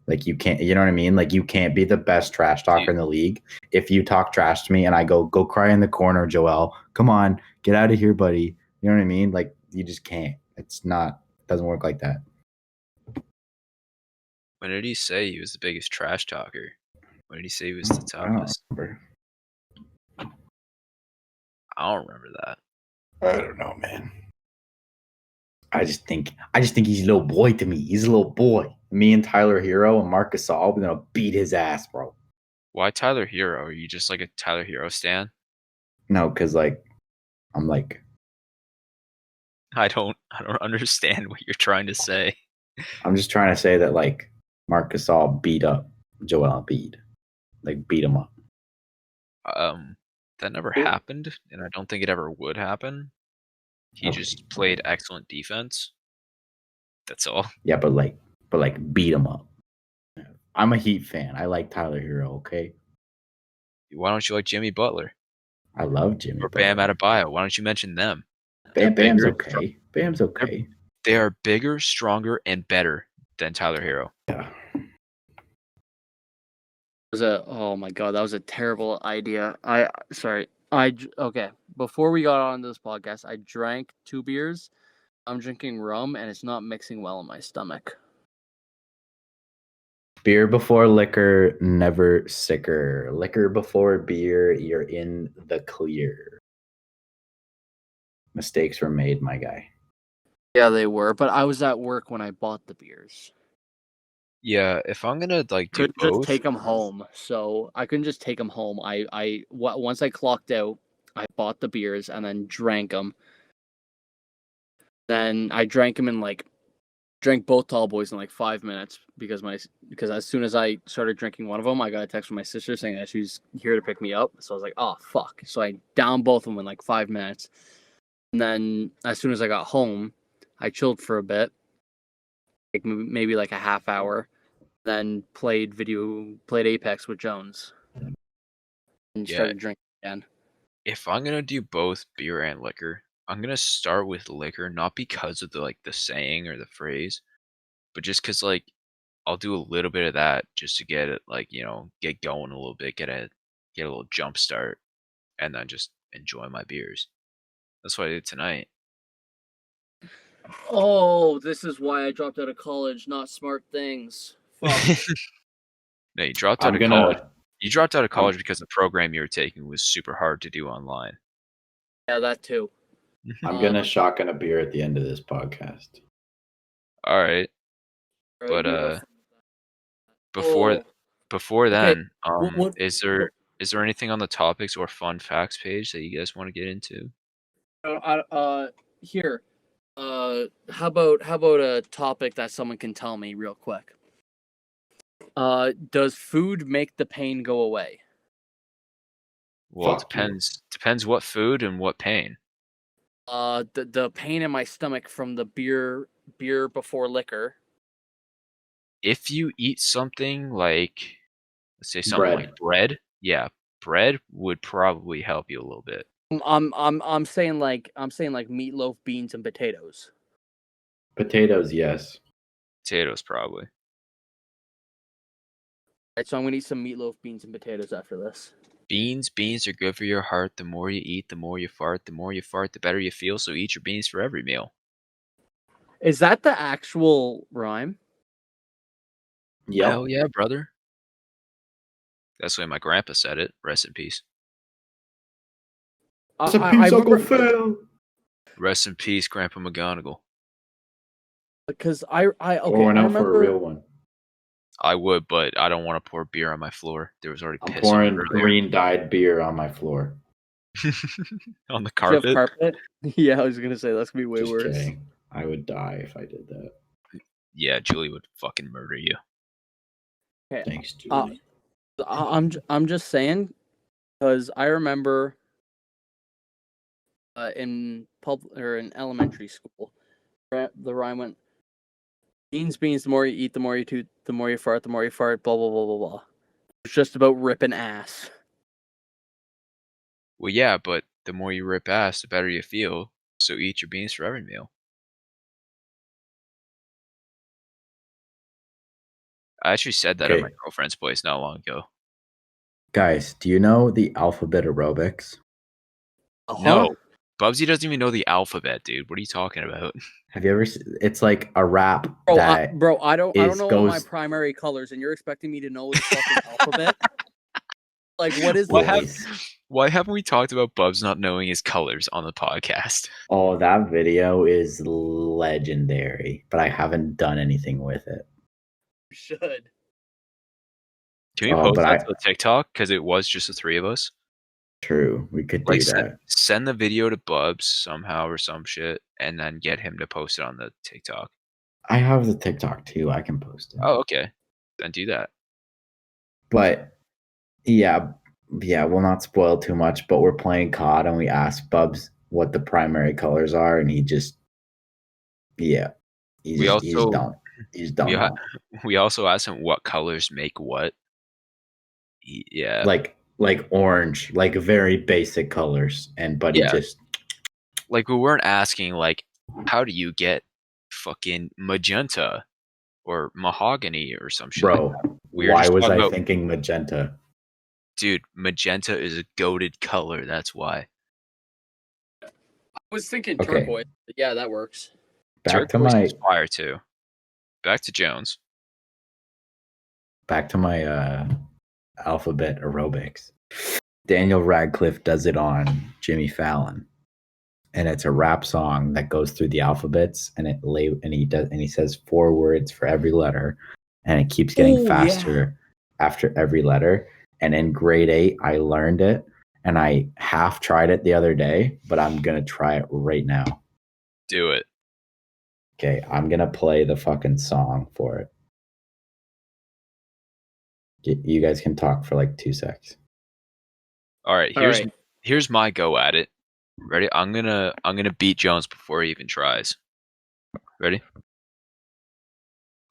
Like you can't, you know what I mean? Like you can't be the best trash talker in the league if you talk trash to me and I go cry in the corner, Joel. Come on, get out of here, buddy. You know what I mean? Like you just can't. It doesn't work like that. When did he say he was the biggest trash talker? When did he say he was the I don't toughest? remember. I don't remember that. I don't know, man. I just think he's a little boy to me. He's a little boy. Me and Tyler Hero and Marc Gasol, we're gonna beat his ass, bro. Why Tyler Hero? Are you just like a Tyler Hero stan? No, because like I'm like I don't understand what you're trying to say. I'm just trying to say that like Marc Gasol beat up Joel Embiid. Like beat him up. That never happened, and I don't think it ever would happen. He Okay. just played excellent defense. That's all. Yeah, but beat him up. I'm a Heat fan. I like Tyler Hero, okay? Why don't you like Jimmy Butler I love Jimmy or Butler. Bam Adebayo? Why don't you mention them? Bam's okay. Bam's okay. They are bigger, stronger, and better than Tyler Hero. Yeah. Oh my god, that was a terrible idea. Okay. Before we got on this podcast, I drank 2 beers. I'm drinking rum, and it's not mixing well in my stomach. Beer before liquor, never sicker. Liquor before beer, you're in the clear. Mistakes were made, my guy. Yeah, they were, but I was at work when I bought the beers. Yeah, if I'm gonna like do Couldn't just both, take them home, so I couldn't just take them home. Once I clocked out, I bought the beers and then drank them. Then I drank both tall boys in like 5 minutes because as soon as I started drinking one of them, I got a text from my sister saying that she's here to pick me up. So I was like, oh fuck! So I downed both of them in like 5 minutes, and then as soon as I got home, I chilled for a bit, like maybe like a half hour, then played Apex with Jones, and yeah, started drinking again. if I'm gonna do both beer and liquor, I'm gonna start with liquor, not because of the saying or the phrase, but just because like I'll do a little bit of that just to get it get going a little bit, get a little jump start, and then just enjoy my beers. That's what I did tonight. Oh, this is why I dropped out of college. Not smart things. Fuck. No, you dropped out of college. You dropped out of college because the program you were taking was super hard to do online. Yeah, that too. I'm gonna shotgun a beer at the end of this podcast. All right, but before then, is there anything on the topics or fun facts page that you guys want to get into? Here. How about a topic that someone can tell me real quick? Does food make the pain go away? Well, it depends what food and what pain. The pain in my stomach from the beer before liquor. If you eat something like, let's say something like bread, yeah, bread would probably help you a little bit. I'm saying like meatloaf, beans, and potatoes. Potatoes, yes. Potatoes probably. Alright, so I'm gonna eat some meatloaf, beans, and potatoes after this. Beans are good for your heart. The more you eat, the more you fart. The more you fart, the better you feel. So eat your beans for every meal. Is that the actual rhyme? Yep. Hell yeah, brother. That's the way my grandpa said it. Rest in peace. Rest in peace, Uncle Phil. Rest in peace, Grandpa McGonagall. Because I Pour one out for a real one. I would, but I don't want to pour beer on my floor. There was already I'm piss on it pouring earlier. green dyed beer on my floor. On the Do you have carpet. carpet? Yeah, I was gonna say that's gonna be way Just worse. kidding. I would die if I did that. Yeah, Julie would fucking murder you. Okay, Thanks, Julie. I'm just saying because I remember in in elementary school, the rhyme went beans beans. The more you eat, the more you toot, the more you fart, the more you fart. Blah blah blah blah blah. It's just about ripping ass. Well, yeah, but the more you rip ass, the better you feel. So eat your beans for every meal. I actually said that at my Okay. girlfriend's place not long ago. Guys, do you know the alphabet aerobics? No, Bubsy doesn't even know the alphabet, dude. What are you talking about? Have you ever? It's like a rap Bro, that I don't know all my goes. primary colors, and you're expecting me to know the fucking alphabet? Like, what is Why this? why haven't we talked about Bubs not knowing his colors on the podcast? Oh, that video is legendary, but I haven't done anything with it. Should. Can we Oh, post but that I to the TikTok? Because it was just the three of us. true. We could Like do that. send the video to Bubs somehow or some shit, and then get him to post it on the TikTok. I have the TikTok too. I can post it. Oh, okay. Then do that. But yeah, we'll not spoil too much, but we're playing COD and we asked Bubs what the primary colors are, and he just yeah. He We just he just also don't. He just don't know. we also asked him what colors make what. Yeah. Like orange, like very basic colors. But he Yeah. just Like we weren't asking like how do you get fucking magenta or mahogany or some shit like bro, that. We were why just was talking I about thinking magenta? dude, magenta is a goated color, that's why. I was thinking Okay. turquoise. But yeah, that works. Back to Turquoise my is fire too. Back to Jones. alphabet aerobics. Daniel Radcliffe does it on Jimmy Fallon, and it's a rap song that goes through the alphabets, and he says 4 words for every letter, and it keeps getting faster after every letter. And in grade 8, I learned it, and I half tried it the other day, but I'm gonna try it right now. Do it. Okay, I'm gonna play the fucking song for it. You guys can talk for like 2 seconds. All right, here's my go at it. Ready? I'm gonna beat Jones before he even tries. Ready?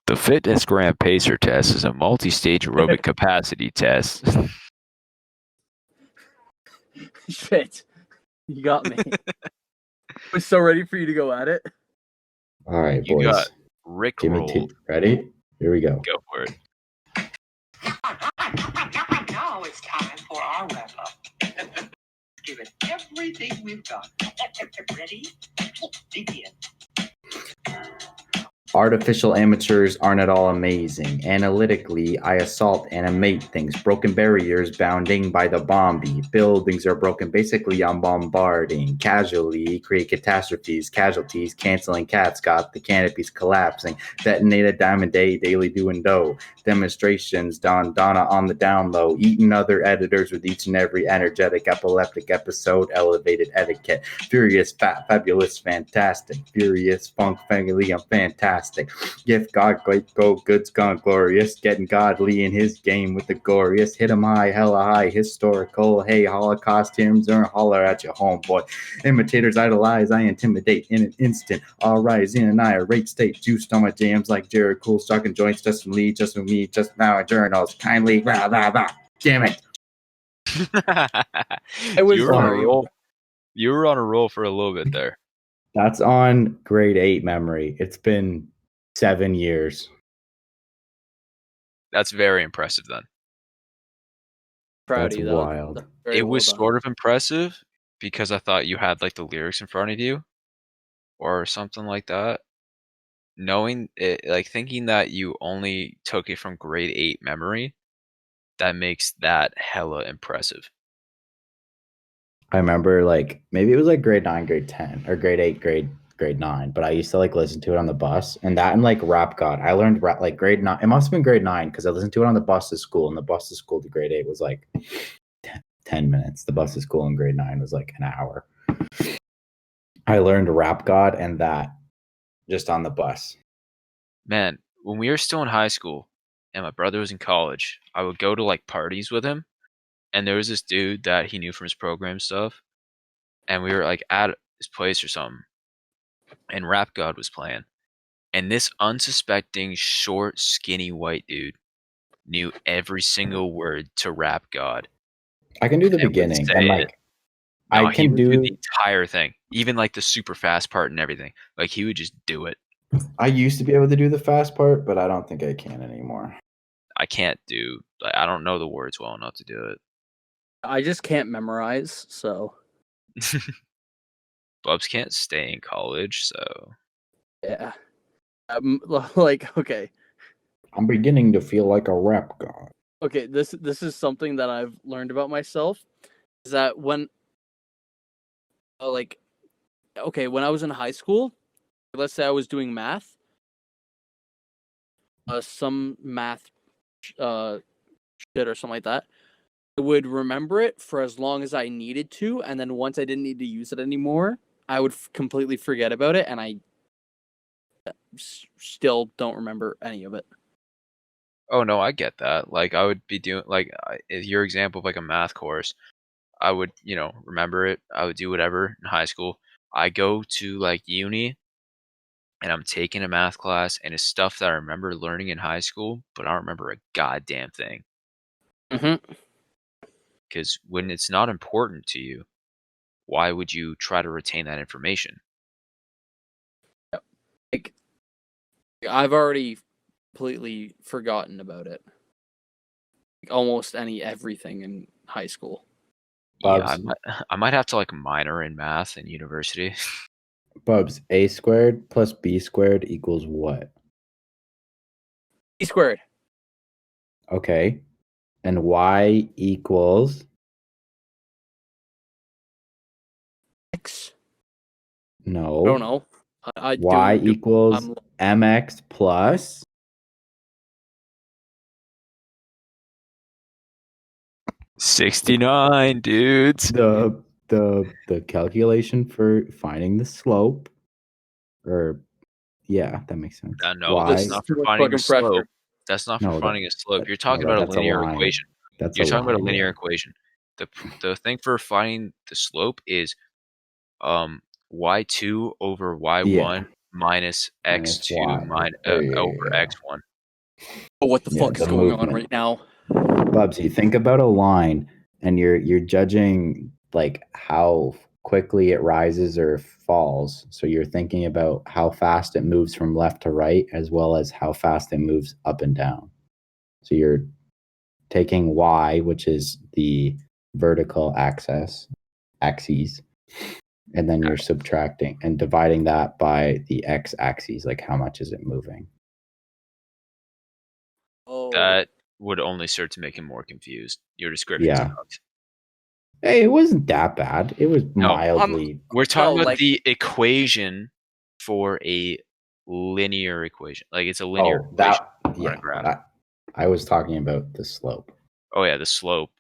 The Fitness Gram Pacer test is a multi-stage aerobic capacity test. Shit. You got me. I was so ready for you to go at it. All right, You boys. got Rick Give me rolled. 2. Ready? Here we go. Go for it. Now it's time for our wrap up. Give it everything we've got. Ready? Begin. Artificial amateurs aren't at all amazing. Analytically, I assault, animate things. Broken barriers bounding by the bombie. Buildings are broken. Basically, I'm bombarding. Casually, create catastrophes. Casualties, canceling cats. Got the canopies collapsing. Detonate a diamond day, daily doing dough. Demonstrations, Donna on the down low. Eating other editors with each and every energetic, epileptic episode. Elevated etiquette. Furious, fat, fabulous, fantastic. Furious, funk, family, I'm fantastic. Gift God, great, go, goods gone, glorious. Getting godly in his game with the goriest. Hit him high, hella high, historical. Hey, Holocaust hymns or holler at your homeboy. Imitators idolize, I intimidate in an instant. All rise in an irate state. Juiced on my jams like Jared Cool, Stark and joints. Justin Lee, just with me, just now. Journals, kindly, blah, blah, blah. Damn it. I was You were on a sorry. roll. You were on a roll for a little bit there. That's on grade 8 memory. It's been 7 years. That's very impressive then. Proud That's of you. wild. That's very It well was done. sort of impressive because I thought you had like the lyrics in front of you or something like that. Knowing it, like thinking that you only took it from grade 8 memory, that makes that hella impressive. I remember like maybe it was like grade 9, grade 10, or grade 8, grade grade 9, but I used to like listen to it on the bus, and that and like Rap God. I learned rap like grade 9. It must have been grade 9 because I listened to it on the bus to school, and the bus to school to grade 8 was like 10 minutes. The bus to school in grade 9 was like an hour. I learned Rap God and that just on the bus. Man, when we were still in high school and my brother was in college, I would go to like parties with him, and there was this dude that he knew from his program stuff, and we were like at his place or something, and Rap God was playing, and this unsuspecting, short, skinny white dude knew every single word to Rap God I can do the and would beginning, say and it. like I No, he can would do the do. entire thing, even like the super fast part and everything. Like he would just do it. I used to be able to do the fast part, but I don't think I can anymore. I can't do. Like, I don't know the words well enough to do it. I just can't memorize, so Bubs can't stay in college, so yeah. Like, okay. I'm beginning to feel like a rap god. Okay, this is something that I've learned about myself, is that when like when I was in high school, let's say I was doing math, some math shit or something like that, I would remember it for as long as I needed to, and then once I didn't need to use it anymore, I would completely forget about it, and I still don't remember any of it. oh no, I get that. Like I would be doing like your example of like a math course. I would remember it. I would do whatever in high school. I go to like uni and I'm taking a math class and it's stuff that I remember learning in high school, but I don't remember a goddamn thing. Mm-hmm. Because when it's not important to you, why would you try to retain that information? Like, I've already completely forgotten about it. Like, almost everything in high school. Yeah, Bubs, I might have to like minor in math in university. Bubs, a squared plus b squared equals what? E squared. Okay. And y equals X. no. I don't know. I Y do. equals I'm mx plus 69, dudes. the calculation for finding the slope. Or yeah, that makes sense. No, this that's Y is not too for much finding a fucking slope. pressure. That's not for no finding a slope. You're talking no about a that's a linear line. equation. That's a You're talking about a line. linear Yeah. equation. The thing for finding the slope is y2 over Yeah. y1 minus Minus x2 y. Or over yeah. x1. Oh, what the Yeah, fuck is the going on movement. right now? Bubsy, think about a line and you're judging like how quickly it rises or falls. So you're thinking about how fast it moves from left to right as well as how fast it moves up and down. So you're taking y, which is the vertical axis, and then you're subtracting and dividing that by the x-axis, like how much is it moving. Oh, That would only serve to make him more confused. Your description Yeah. sucks. Hey, it wasn't that bad. It was No, mildly. we're talking about like the equation for a linear equation. Like it's a linear Oh, equation that on a yeah. graph. I was talking about the slope. Oh yeah, the slope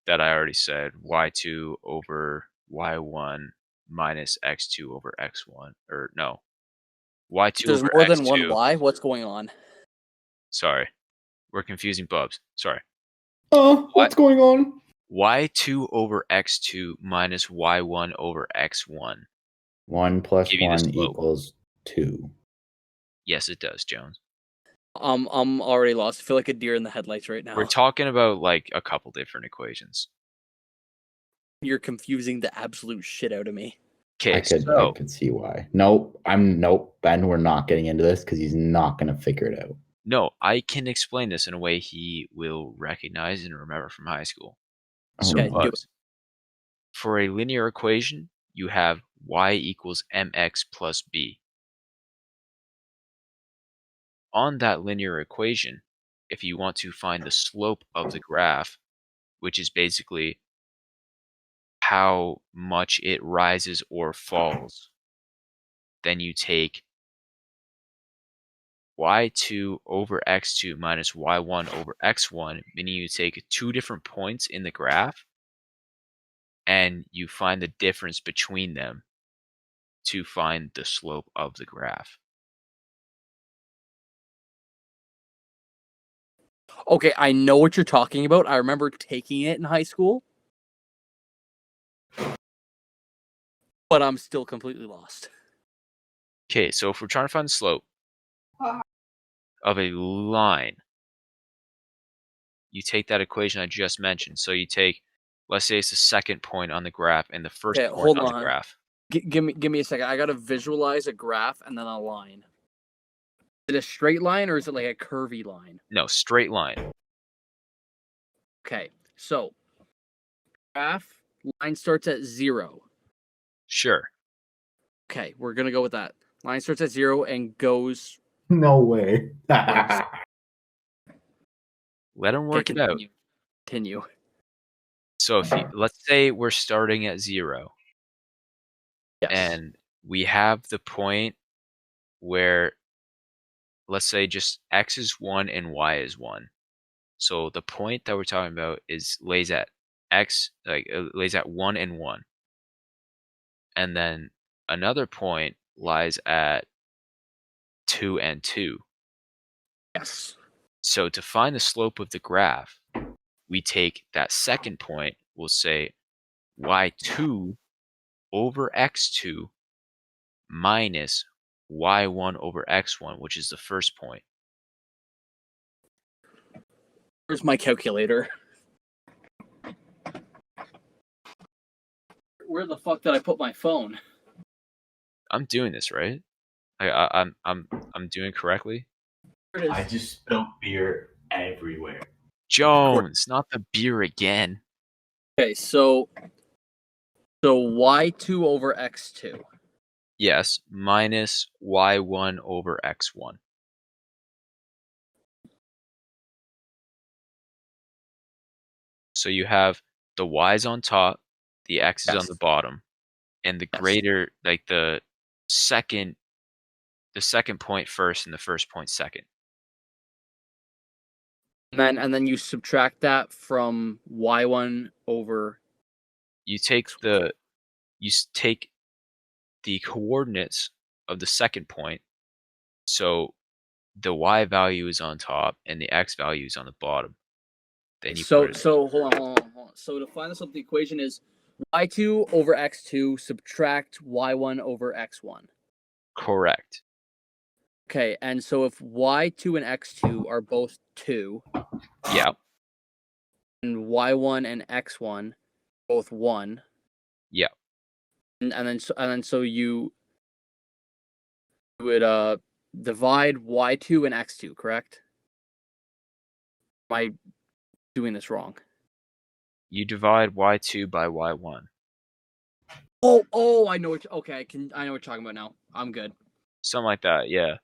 that I already said, y2 over y1 minus x2 over x1. Or no, y2 there's over more than one x2. Y. What's going on? Sorry, we're confusing Bubs. Sorry. What's going on? y2 over x2 minus y1 over x1. 1 plus Give you the 1 slope. equals 2. Yes, it does, Jones. I'm already lost. I feel like a deer in the headlights right now. We're talking about like a couple different equations. You're confusing the absolute shit out of me. Okay, I so could see why. Nope. Ben, we're not getting into this because he's not gonna figure it out. no, I can explain this in a way he will recognize and remember from high school. So, Okay, Oh, do it. Bugs, for a linear equation, you have y equals mx plus b. On that linear equation, if you want to find the slope of the graph, which is basically how much it rises or falls, then you take y2 over x2 minus y1 over x1, meaning you take 2 different points in the graph and you find the difference between them to find the slope of the graph. Okay, I know what you're talking about. I remember taking it in high school. But I'm still completely lost. Okay, so if we're trying to find the slope of a line, you take that equation I just mentioned. So you take, let's say it's the second point on the graph and the first Okay, point hold on the on. graph. Give me a second. I gotta visualize a graph and then a line. Is it a straight line or is it like a curvy line? No, straight line. Okay, so graph line starts at 0. Sure. Okay, we're gonna go with that. Line starts at 0 and goes. No way. Wait, Let them work it out. Continue. So if you, let's say we're starting at 0 Yes. and we have the point where, let's say just x is 1 and y is 1. So the point that we're talking about lays at x, lays at 1 and 1. And then another point lies at 2 and 2. Yes. So to find the slope of the graph, we take that second point, we'll say y2 over x2 minus y1 over x1, which is the first point. Where's my calculator? Where the fuck did I put my phone? I'm doing this right. I'm doing correctly. I just spilled beer everywhere. Jones, not the beer again. Okay, so y2 over x2. Yes, minus y1 over x1. So you have the y's on top, the x is on the bottom, and the greater, like the second point first and the first point second. And then you subtract that from y1 over. You take the coordinates of the second point, so the y value is on top and the x value is on the bottom. Then you put it. So hold on. So to find this up, the equation is y2 over x2 subtract y1 over x1. Correct. Okay, and so if y2 and x2 are both 2, Yeah. and y1 and x1 both 1, Yeah. and then so you would divide y2 and x2, correct? Am I doing this wrong? You divide y2 by y1. Oh, I know I know what you're talking about now. I'm good. Something like that, yeah.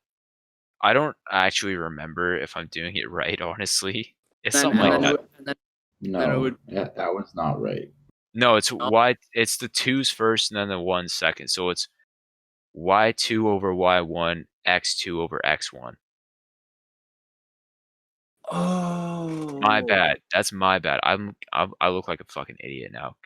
I don't actually remember if I'm doing it right, honestly. It's something like that. No, that one's not right. No, it's it's the 2's first and then the 1's second. So it's y2 over y1, x2 over x1. Oh, My bad. That's my bad. I look like a fucking idiot now.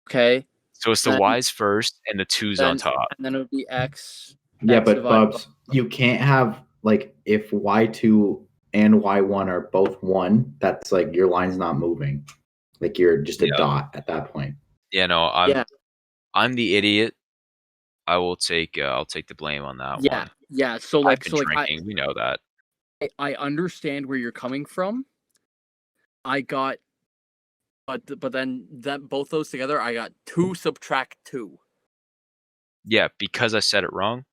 Okay. So it's the y's first and the 2's on top. And then it would be x. Yeah, X but divided Bubs, you can't have like if y2 and y1 are both 1, that's like your line's not moving. Like you're just a dot at that point. Yeah, no, I'm the idiot. I'll take the blame on that one. Yeah. So I've been drinking. We know that. I understand where you're coming from. I got, but then that both those together, I got 2 subtract 2. Yeah, because I said it wrong.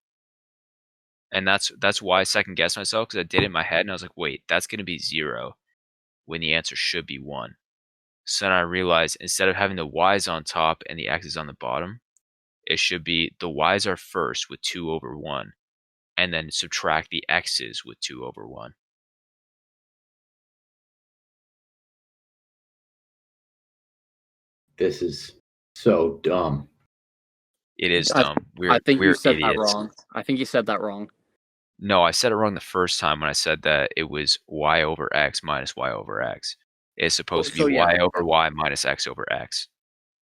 And that's why I second guessed myself, because I did it in my head and I was like, wait, that's gonna be 0 when the answer should be 1. So then I realized instead of having the y's on top and the x's on the bottom, it should be the y's are first with 2 over 1, and then subtract the x's with 2 over 1. This is so dumb. It is I, dumb. I think you We're said that idiots. wrong. I think you said that wrong. No, I said it wrong the first time when I said that it was y over x minus y over x. It's supposed to be So yeah, y over y minus x over x.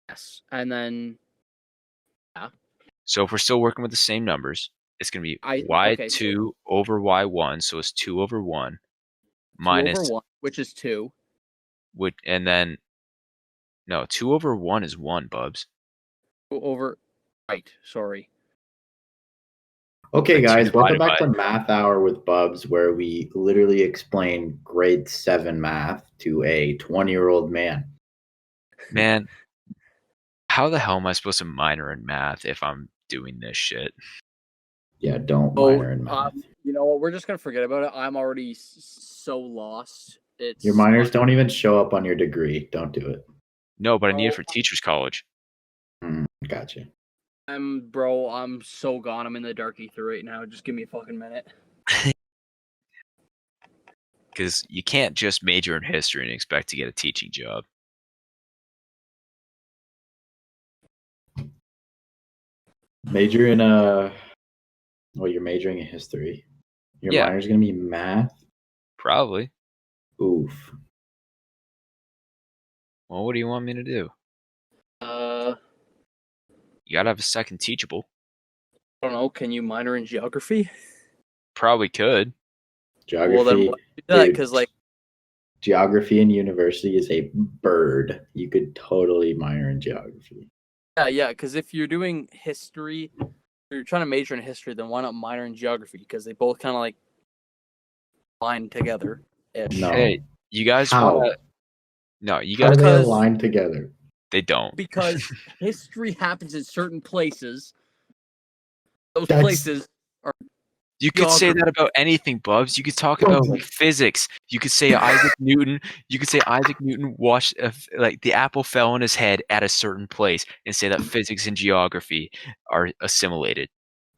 yes, and then yeah, So if we're still working with the same numbers, it's going to be okay. So y2 over y1, so it's 2 over 1 2 over minus 1, which is 2. and then no, 2 over 1 is 1, Bubs. 2 over right. Sorry. Okay, But 2 guys, welcome divided back by to Math Hour with Bubs, where we literally explain grade 7 math to a 20-year-old man. man, how the hell am I supposed to minor in math if I'm doing this shit? Yeah, don't Oh, minor in math. you know what? We're just gonna forget about it. I'm already so lost. It's Your minors don't even show up on your degree. Don't do it. No, but I need it for teachers college. Gotcha. I'm so gone. I'm in the dark ether right now. Just give me a fucking minute. Because you can't just major in history and expect to get a teaching job. Major in well, you're majoring in history. Your Yeah. minor's gonna be math. Probably. Oof. Well, what do you want me to do? You gotta have a second teachable. I don't know. Can you minor in geography? Probably could. Geography. Well, then why do that? Because like geography in university is a bird. You could totally minor in geography. yeah. Because if you're doing history, you're trying to major in history, then why not minor in geography? Because they both kind of like bind together. No. Hey, you guys How? want to? No, you How guys. do they align together? They don't. Because history happens in certain places. Those That's- places are. You could say that about anything, Bubs. You could talk about like physics. You could say Isaac Newton. You could say Isaac Newton watched like the apple fell on his head at a certain place, and say that physics and geography are assimilated.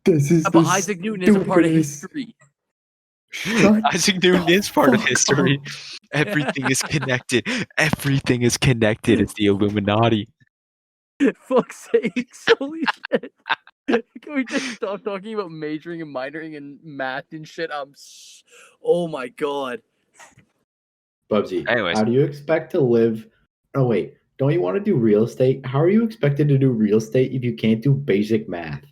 This is But Isaac Newton is a part of history. Isaac Newton is part of history. Everything is connected. Everything is connected. It's the Illuminati. Fuck's sakes. Holy shit. Can we just stop talking about majoring and minoring in math and shit? Oh my god. Bubsy, Anyways. how do you expect to live? Oh, wait. Don't you want to do real estate? How are you expected to do real estate if you can't do basic math?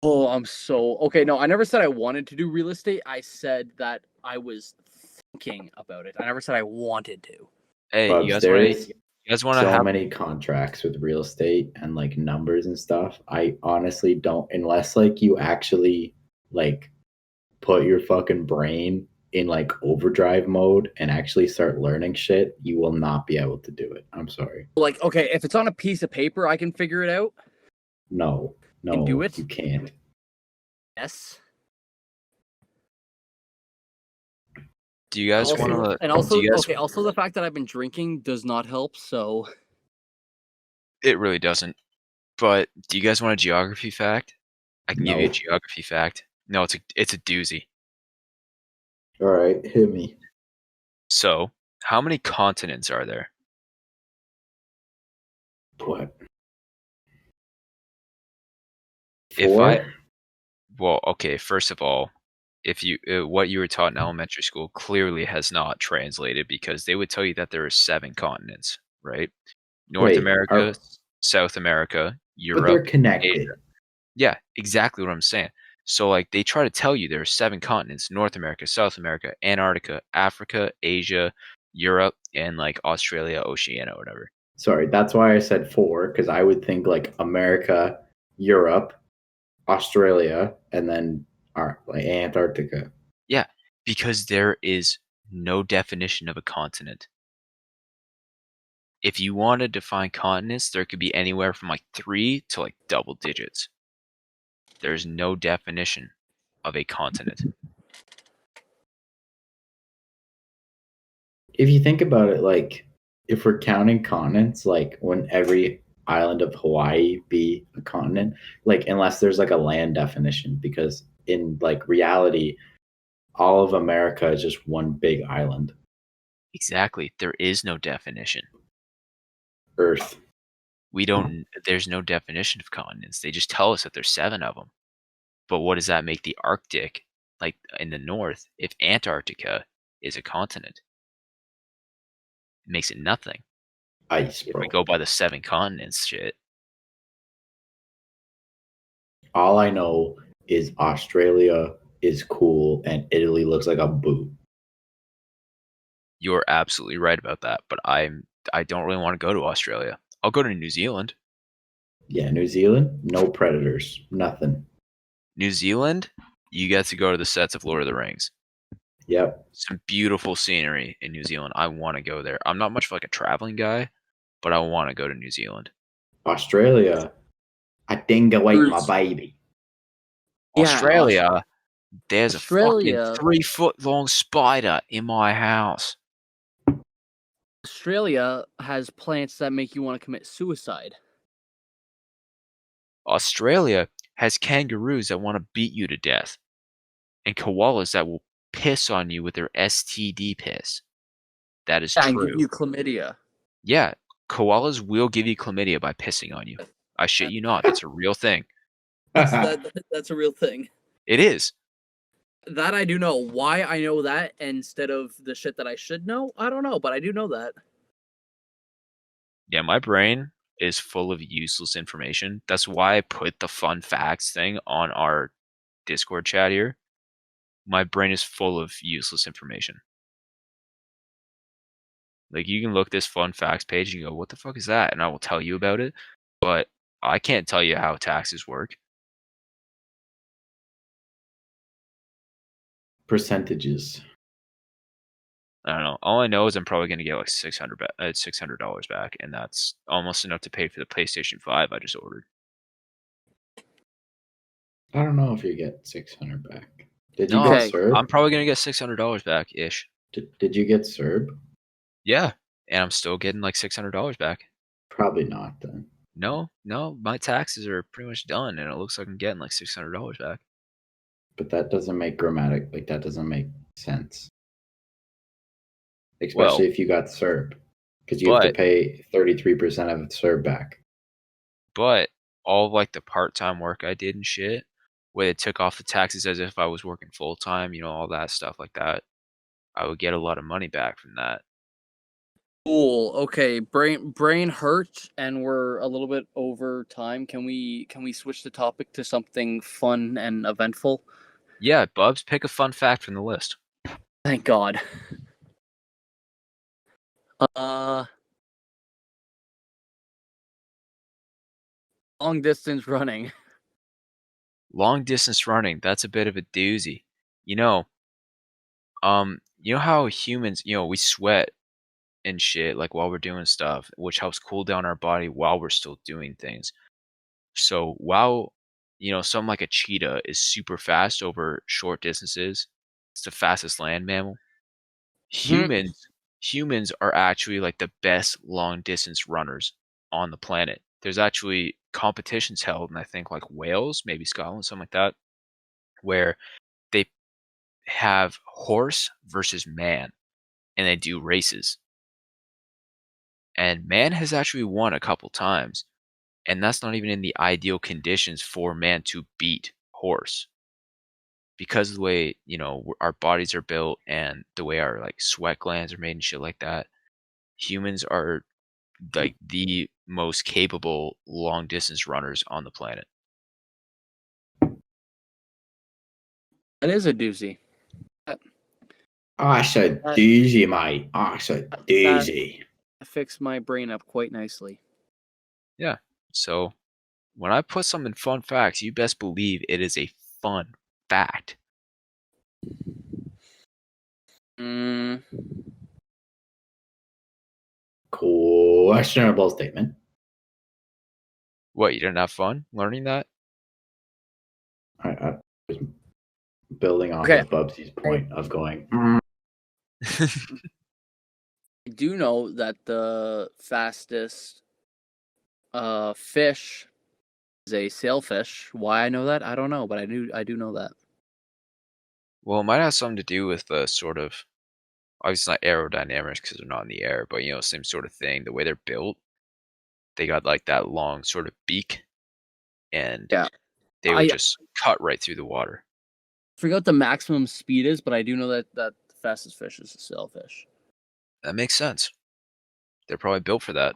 Oh, I'm so okay. No, I never said I wanted to do real estate. I said that I was thinking about it. I never said I wanted to. Hey, Bubs, you there's guys want to so have many contracts with real estate and like numbers and stuff. I honestly don't, unless like you actually like put your fucking brain in like overdrive mode and actually start learning shit, you will not be able to do it. I'm sorry. Like, okay, if it's on a piece of paper, I can figure it out. No, Can do it? you can't. Yes. Do you guys want to? And also, do you guys, okay, also the fact that I've been drinking does not help. So It really doesn't. But do you guys want a geography fact? I can give you a No. geography fact. No, it's a doozy. All right, hit me. So, how many continents are there? What? If Four? Well, okay, first of all, if you what you were taught in elementary school clearly has not translated, because they would tell you that there are 7 continents, right? North Wait, America, South America, but they're Europe, connected. Asia. Yeah, exactly what I'm saying. So like they try to tell you there are 7 continents: North America, South America, Antarctica, Africa, Asia, Europe, and like Australia, Oceania, whatever. Sorry, that's why I said 4, because I would think like America, Europe, Australia, and then like Antarctica. Yeah, because there is no definition of a continent. If you want to define continents, there could be anywhere from like 3 to like double digits. There's no definition of a continent. If you think about it, like if we're counting continents, like wouldn't every island of Hawaii be a continent? Like unless there's like a land definition, because in like reality, all of America is just one big island. Exactly. There is no definition. Earth. We don't. There's no definition of continents. They just tell us that there's 7 of them. But what does that make the Arctic, like in the north, if Antarctica is a continent? It makes it nothing. Ice, If we bro. go by the 7 continents shit. All I know is Australia is cool and Italy looks like a boot. You're absolutely right about that. But I don't really want to go to Australia. I'll go to New Zealand. Yeah, New Zealand, no predators, nothing. New Zealand, you get to go to the sets of Lord of the Rings. Yep. Some beautiful scenery in New Zealand. I want to go there. I'm not much of like a traveling guy, but I want to go to New Zealand. Australia, I think away my There's- baby. Yeah, Australia, there's a fucking Australia. 3-foot long spider in my house. Australia has plants that make you want to commit suicide. Australia has kangaroos that want to beat you to death, and koalas that will piss on you with their STD piss. That is And give true. you chlamydia. Yeah, koalas will give you chlamydia by pissing on you. I shit you not. That's a real thing. That's a real thing. It is. That I do know. Why I know that instead of the shit that I should know, I don't know, but I do know that. Yeah, my brain is full of useless information. That's why I put the fun facts thing on our Discord chat here. My brain is full of useless information. Like, you can look this fun facts page and go, what the fuck is that? And I will tell you about it. But I can't tell you how taxes work. Percentages. I don't know. All I know is I'm probably going to get like $600 back, and that's almost enough to pay for the PlayStation 5 I just ordered. I don't know if you get 600 back. Did you No, get Okay. Serb? I'm probably going to get $600 back ish. Did you get Serb? Yeah, and I'm still getting like $600 back. Probably not then. No, my taxes are pretty much done, and it looks like I'm getting like $600 back. But that doesn't make that doesn't make sense. Especially Well, if you got Serb. Because you have to but pay 33% of Serb back. but all of like the part-time work I did and shit, where they took off the taxes as if I was working full-time, all that stuff like that, I would get a lot of money back from that. Cool. Okay. Brain hurt, and we're a little bit over time. Can we switch the topic to something fun and eventful? Yeah, Bubs, pick a fun fact from the list. Thank God. Uh, long distance running. Long distance running, that's a bit of a doozy. You know how humans, we sweat and shit like while we're doing stuff, which helps cool down our body while we're still doing things. So while something like a cheetah is super fast over short distances, it's the fastest land mammal. Humans are actually like the best long distance runners on the planet. There's actually competitions held in I think like Wales, maybe Scotland, something like that, where they have horse versus man and they do races. And man has actually won a couple times. And that's not even in the ideal conditions for man to beat horse. Because of the way, our bodies are built and the way our like sweat glands are made and shit like that, humans are like the most capable long distance runners on the planet. That is a doozy. I said doozy, mate. I said doozy. That fixed my brain up quite nicely. Yeah. So when I put something fun facts, you best believe it is a fun fact. Questionable statement. What, you didn't have fun learning that? I was building off Okay. of Bubsy's point of going. I do know that the fastest fish is a sailfish. Why I know that, I don't know, but I do know that. Well, it might have something to do with the sort of, obviously not aerodynamics because they're not in the air, but same sort of thing. The way they're built, they got like that long sort of beak, and Yeah. they would I just cut right through the water. forget what the maximum speed is, but I do know that the fastest fish is a sailfish. That makes sense. They're probably built for that.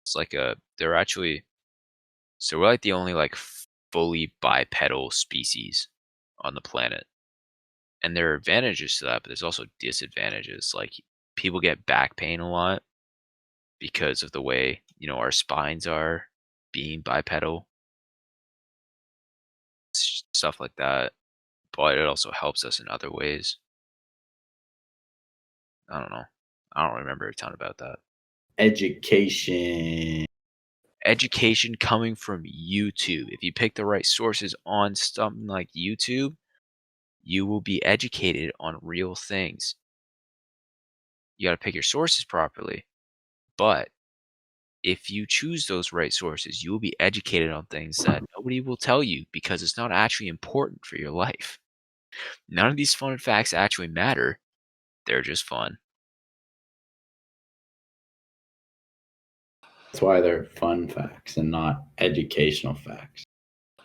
It's like they're actually, so we're like the only like fully bipedal species on the planet. And there are advantages to that, but there's also disadvantages. Like people get back pain a lot because of the way, our spines are being bipedal, stuff like that. But it also helps us in other ways. I don't know. I don't remember a ton about that. Education. Education coming from YouTube. If you pick the right sources on something like YouTube, you will be educated on real things. You got to pick your sources properly. But if you choose those right sources, you will be educated on things that nobody will tell you because it's not actually important for your life. None of these fun facts actually matter. They're just fun. That's why they're fun facts and not educational facts.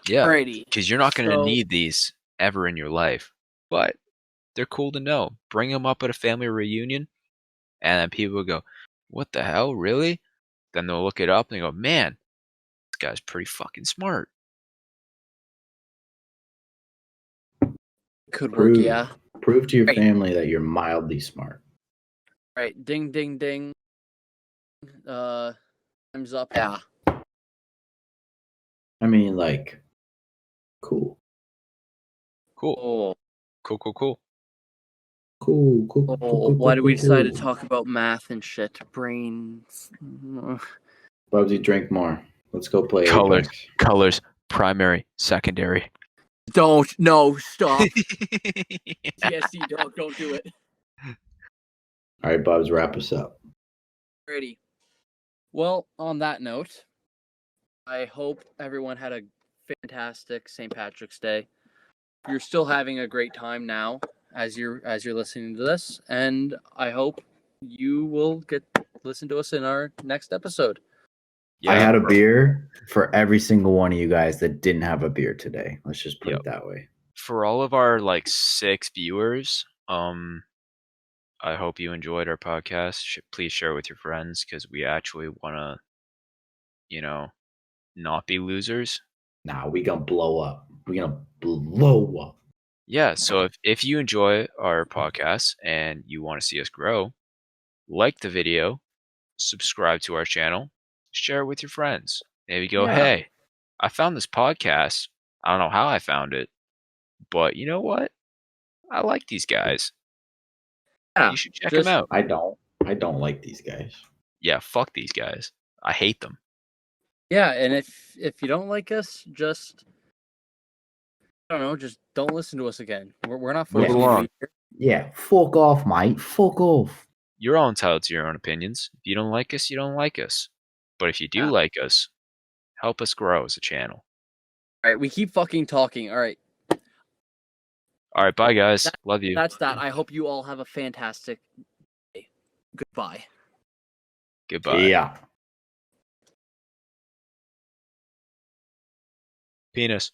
Yeah, Alrighty. because you're not going to So- need these ever in your life. But they're cool to know. Bring them up at a family reunion, and then people will go, "What the hell, really?" Then they'll look it up and they go, "Man, this guy's pretty fucking smart." Could work, yeah. Prove to your Right. family that you're mildly smart. Right. Ding, ding, ding. Time's up. Yeah. I mean, like, cool. Cool. Oh. Cool, cool, cool. Cool, cool, cool, Oh, cool, why cool, do we cool, decide to cool. talk about math and shit? Brains. Bubsy, drink more. Let's go play Colors, Apex. colors, primary, secondary. Don't. No, stop. TSC, don't do it. All right, Bubs, wrap us up. Alrighty. Well, on that note, I hope everyone had a fantastic St. Patrick's Day. You're still having a great time now as you're listening to this, and I hope you will listen to us in our next episode. I had a beer for every single one of you guys that didn't have a beer today. Let's just put it that way. For all of our like 6 viewers, I hope you enjoyed our podcast. Please share with your friends because we actually want to, not be losers. Nah, we gonna blow up. We gonna blow up. Yeah, so if you enjoy our podcast and you want to see us grow, like the video, subscribe to our channel, share it with your friends. Maybe go, Yeah. "Hey, I found this podcast. I don't know how I found it, but you know what? I like these guys. Yeah, You should check them out." I don't like these guys. Yeah, fuck these guys. I hate them. Yeah, and if you don't like us, just I don't know, just don't listen to us again. We're not Move forcing you to along. be here. Yeah, fuck off, mate. Fuck off. You're all entitled to your own opinions. If you don't like us, you don't like us. But if you do Yeah. like us, help us grow as a channel. All right, we keep fucking talking. All right, All right, bye guys. Love you. that's that. I hope you all have a fantastic day. Goodbye. Goodbye. Yeah. Penis.